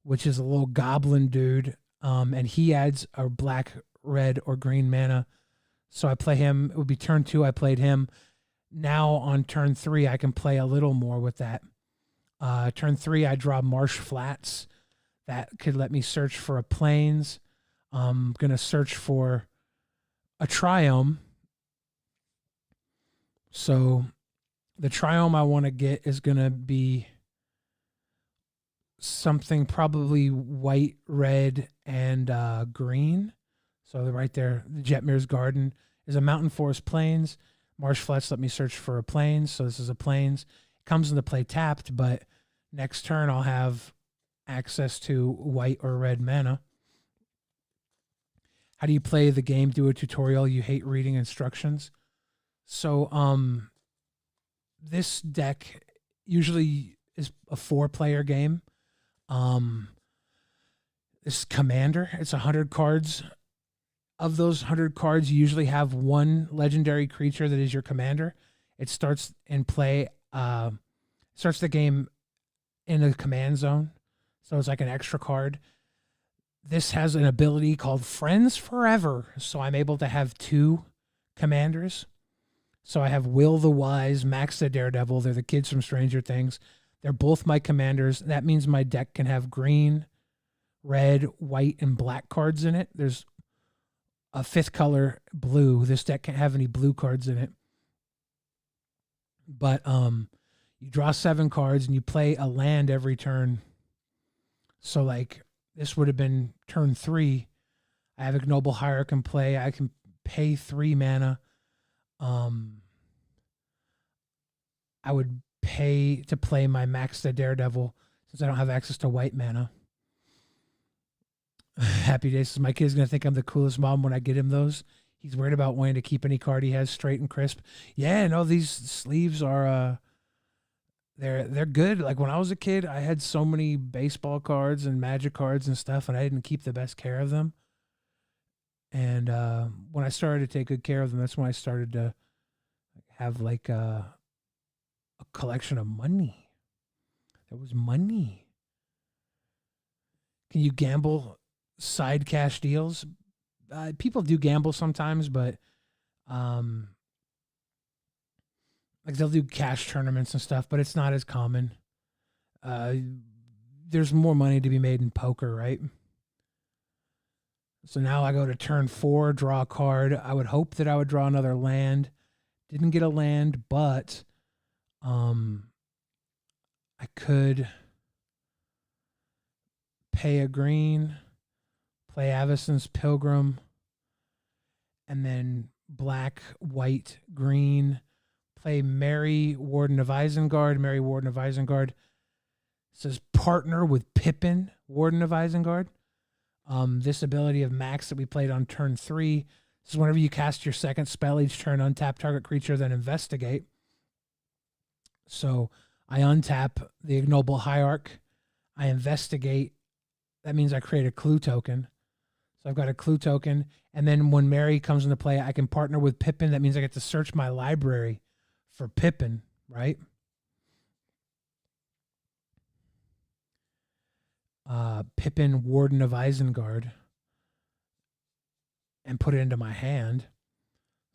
which is a little goblin dude, and he adds a black, red, or green mana. So I play him. It would be turn 2, I played him. Now on turn 3, I can play a little more with that. Turn 3, I draw Marsh Flats. That could let me search for a plains. I'm going to search for a triome. So the triome I want to get is going to be something probably white, red, and green. So right there, the Jetmir's Garden is a mountain, forest, plains. Marsh Flats let me search for a plains. So this is a plains. comes into play tapped, but next turn I'll have access to white or red mana. How do you play the game? Do a tutorial. You hate reading instructions. So this deck usually is a 4-player game. This Commander, it's 100 cards. Of those 100 cards, you usually have one legendary creature that is your commander. It starts in play, starts the game in a command zone. So it's like an extra card. This has an ability called Friends Forever. So I'm able to have 2 commanders. So I have Will the Wise, Max the Daredevil. They're the kids from Stranger Things. They're both my commanders. That means my deck can have green, red, white, and black cards in it. There's a 5th color, blue. This deck can't have any blue cards in it. But you draw 7 cards and you play a land every turn. So like this would have been turn 3. I have Ignoble Hierarch in play. I can pay 3 mana. I would pay to play my Max the Daredevil since I don't have access to white mana. Happy Days says, my kid's going to think I'm the coolest mom when I get him those. He's worried about wanting to keep any card he has straight and crisp. Yeah, no, these sleeves are, they're good. Like when I was a kid, I had so many baseball cards and Magic cards and stuff, and I didn't keep the best care of them. And when I started to take good care of them, that's when I started to have like a collection of money. There was money. Can you gamble side cash deals? People do gamble sometimes, but like they'll do cash tournaments and stuff, but it's not as common. There's more money to be made in poker, right? So now I go to turn 4, draw a card. I would hope that I would draw another land. Didn't get a land, but I could pay a green, play Avacyn's Pilgrim, and then black, white, green, play Mary, Warden of Isengard. Mary, Warden of Isengard says partner with Pippin, Warden of Isengard. This ability of Max that we played on turn 3. This is whenever you cast your second spell each turn, untap target creature, then investigate. So I untap the Ignoble Hierarch. I investigate. That means I create a clue token. So I've got a clue token. And then when Mary comes into play, I can partner with Pippin. That means I get to search my library for Pippin, right? Pippin, Warden of Isengard, and put it into my hand.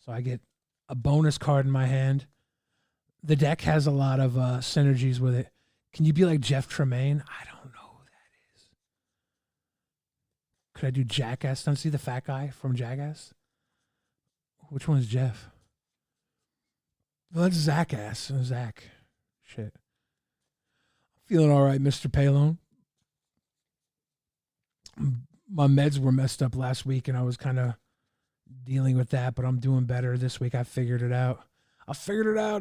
So I get a bonus card in my hand. The deck has a lot of synergies with it. Can you be like Jeff Tremaine? I don't know who that is. Could I do Jackass? Don't see the fat guy from Jackass? Which one's Jeff? Well, that's Zackass. Zach. Shit. Feeling all right, Mr. Palone. My meds were messed up last week, and I was kind of dealing with that, but I'm doing better this week. I figured it out.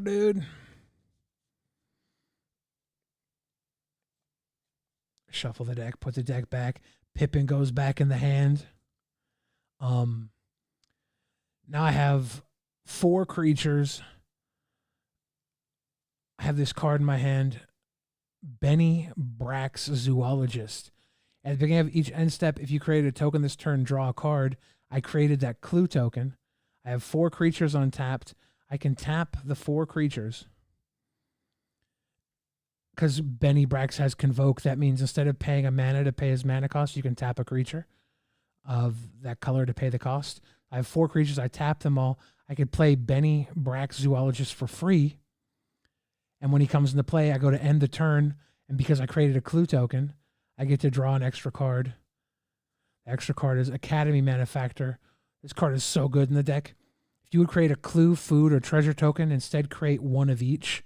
Dude. Shuffle the deck, put the deck back. Pippin goes back in the hand. Now I have 4 creatures. I have this card in my hand. Benny Brack's Zoologist. At the beginning of each end step, if you create a token this turn, draw a card. I created that clue token. I have 4 creatures untapped. I can tap the 4 creatures. Because Benny Brax has Convoke, that means instead of paying a mana to pay his mana cost, you can tap a creature of that color to pay the cost. I have 4 creatures. I tap them all. I could play Benny Brax Zoologist for free. And when he comes into play, I go to end the turn. And because I created a clue token, I get to draw an extra card. The extra card is Academy Manufactor. This card is so good in the deck. If you would create a clue, food, or treasure token, instead create one of each.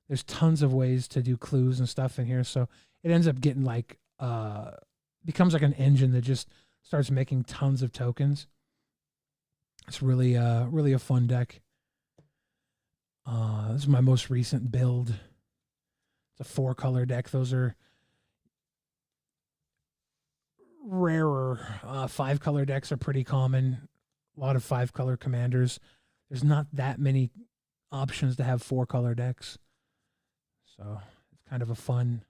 There's tons of ways to do clues and stuff in here. So it ends up getting like, becomes like an engine that just starts making tons of tokens. It's really a fun deck. This is my most recent build. It's a 4-color deck. Those are rarer. 5-color decks are pretty common. A lot of 5-color commanders. There's not that many options to have 4-color decks. So it's kind of a fun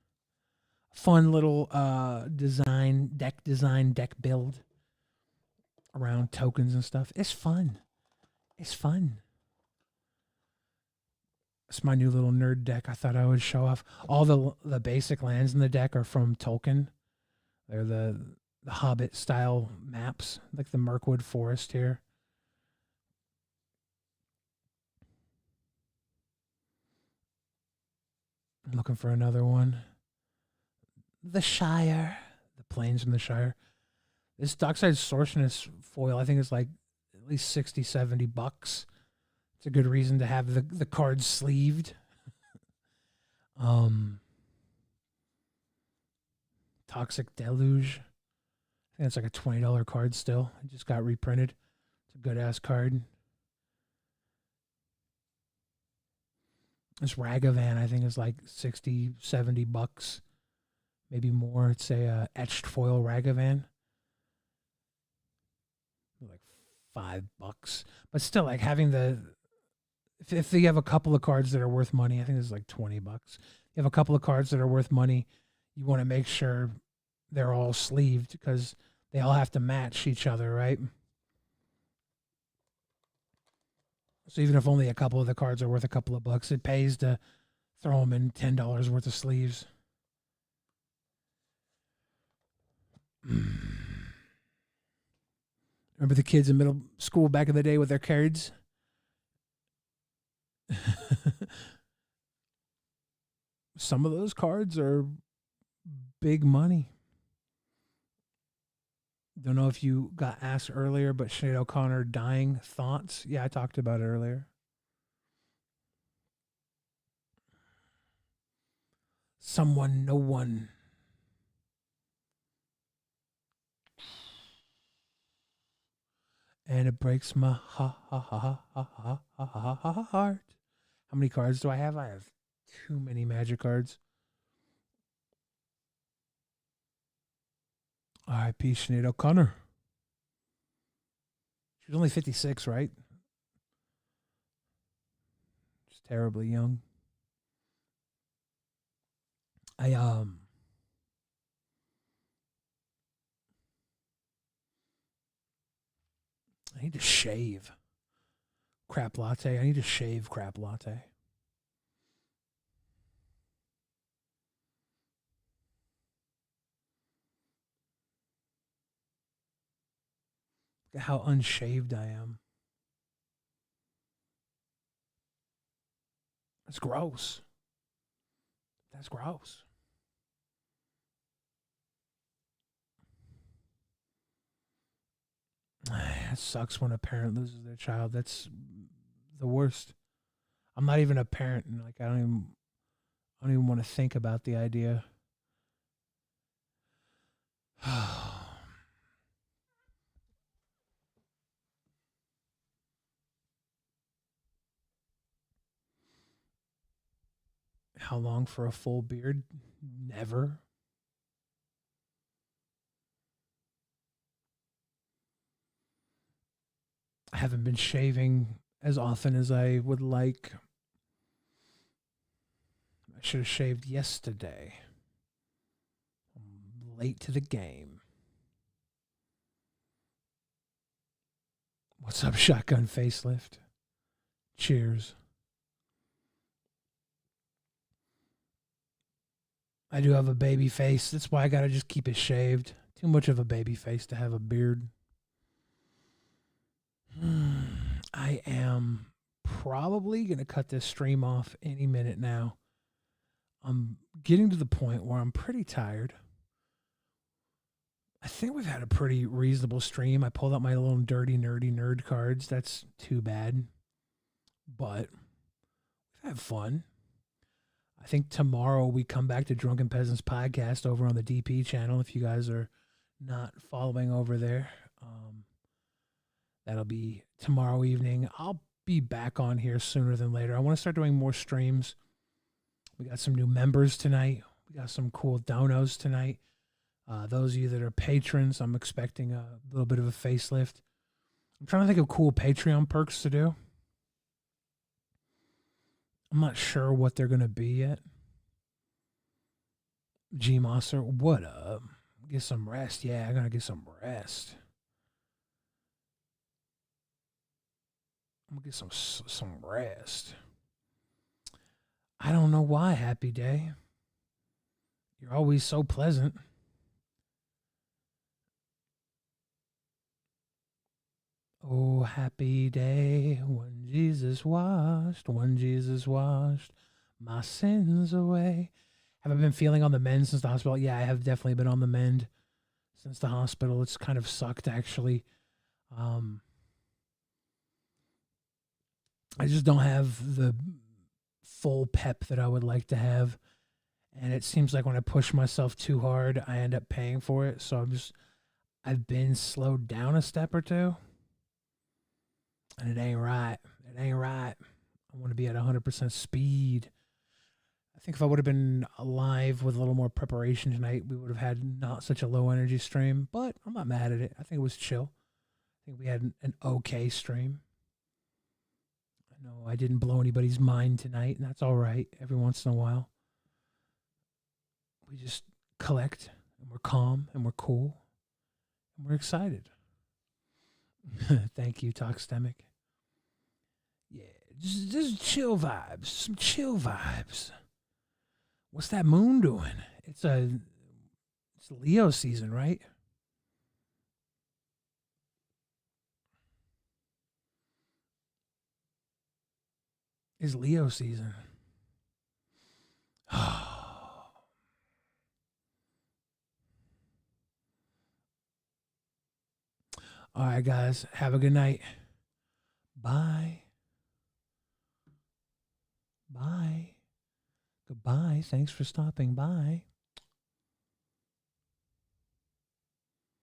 little deck build around tokens and stuff. It's fun. It's fun. It's my new little nerd deck. I thought I would show off. All the basic lands in the deck are from Tolkien. They're the Hobbit style maps, like the Mirkwood Forest here. I'm looking for another one. The Shire. The plains from the Shire. This Dockside Sorceress foil, I think, is like at least 60, 70 bucks. It's a good reason to have the cards sleeved. Toxic Deluge. I think it's like a $20 card still. It just got reprinted. It's a good ass card. This Ragavan, I think, is like 60, 70 bucks. Maybe more. It's a etched foil Ragavan. Like $5. But still, like having the... If you have a couple of cards that are worth money, I think it's like 20 bucks. You have a couple of cards that are worth money, you want to make sure they're all sleeved because they all have to match each other, right? So even if only a couple of the cards are worth a couple of bucks, it pays to throw them in $10 worth of sleeves. Remember the kids in middle school back in the day with their cards? Some of those cards are big money. Don't know if you got asked earlier, but Sinead O'Connor dying thoughts. Yeah, I talked about it earlier. Someone, no one. And it breaks my heart. How many cards do I have? I have too many magic cards. R.I.P. Sinead O'Connor. She was only 56, right? Just terribly young. I need to shave. Crap latte. I need to shave crap latte. Look at how unshaved I am. That's gross. That's gross. It sucks when a parent loses their child. That's the worst. I'm not even a parent, and like I don't even want to think about the idea. How long for a full beard? Never. I haven't been shaving as often as I would like. I should have shaved yesterday. I'm late to the game. What's up, Shotgun Facelift? Cheers. I do have a baby face. That's why I gotta just keep it shaved. Too much of a baby face to have a beard. I am probably going to cut this stream off any minute now. I'm getting to the point where I'm pretty tired. I think we've had a pretty reasonable stream. I pulled out my little dirty, nerdy nerd cards. That's too bad. But we've had fun. I think tomorrow we come back to Drunken Peasants Podcast over on the DP channel if you guys are not following over there. That'll be tomorrow evening. I'll be back on here sooner than later. I want to start doing more streams. We got some new members tonight. We got some cool donos tonight. Those of you that are patrons, I'm expecting a little bit of a facelift. I'm trying to think of cool Patreon perks to do. I'm not sure what they're going to be yet. G Monster, what up? Get some rest. Yeah, I gotta get some rest. I'm gonna get some rest. I don't know why, Happy Day. You're always so pleasant. Oh, happy day when Jesus washed my sins away. Have I been feeling on the mend since the hospital? Yeah, I have definitely been on the mend since the hospital. It's kind of sucked, actually. I just don't have the full pep that I would like to have. And it seems like when I push myself too hard, I end up paying for it. So I've been slowed down a step or two. And it ain't right. It ain't right. I want to be at 100% speed. I think if I would have been alive with a little more preparation tonight, we would have had not such a low energy stream. But I'm not mad at it. I think it was chill. I think we had an okay stream. I know I didn't blow anybody's mind tonight, and that's all right every once in a while. We just collect, and we're calm, and we're cool, and we're excited. Thank you, Toxtemic. Yeah, just chill vibes. Some chill vibes. What's that moon doing? It's Leo season, right? It's Leo season. All right, guys. Have a good night. Bye. Bye. Goodbye. Thanks for stopping by.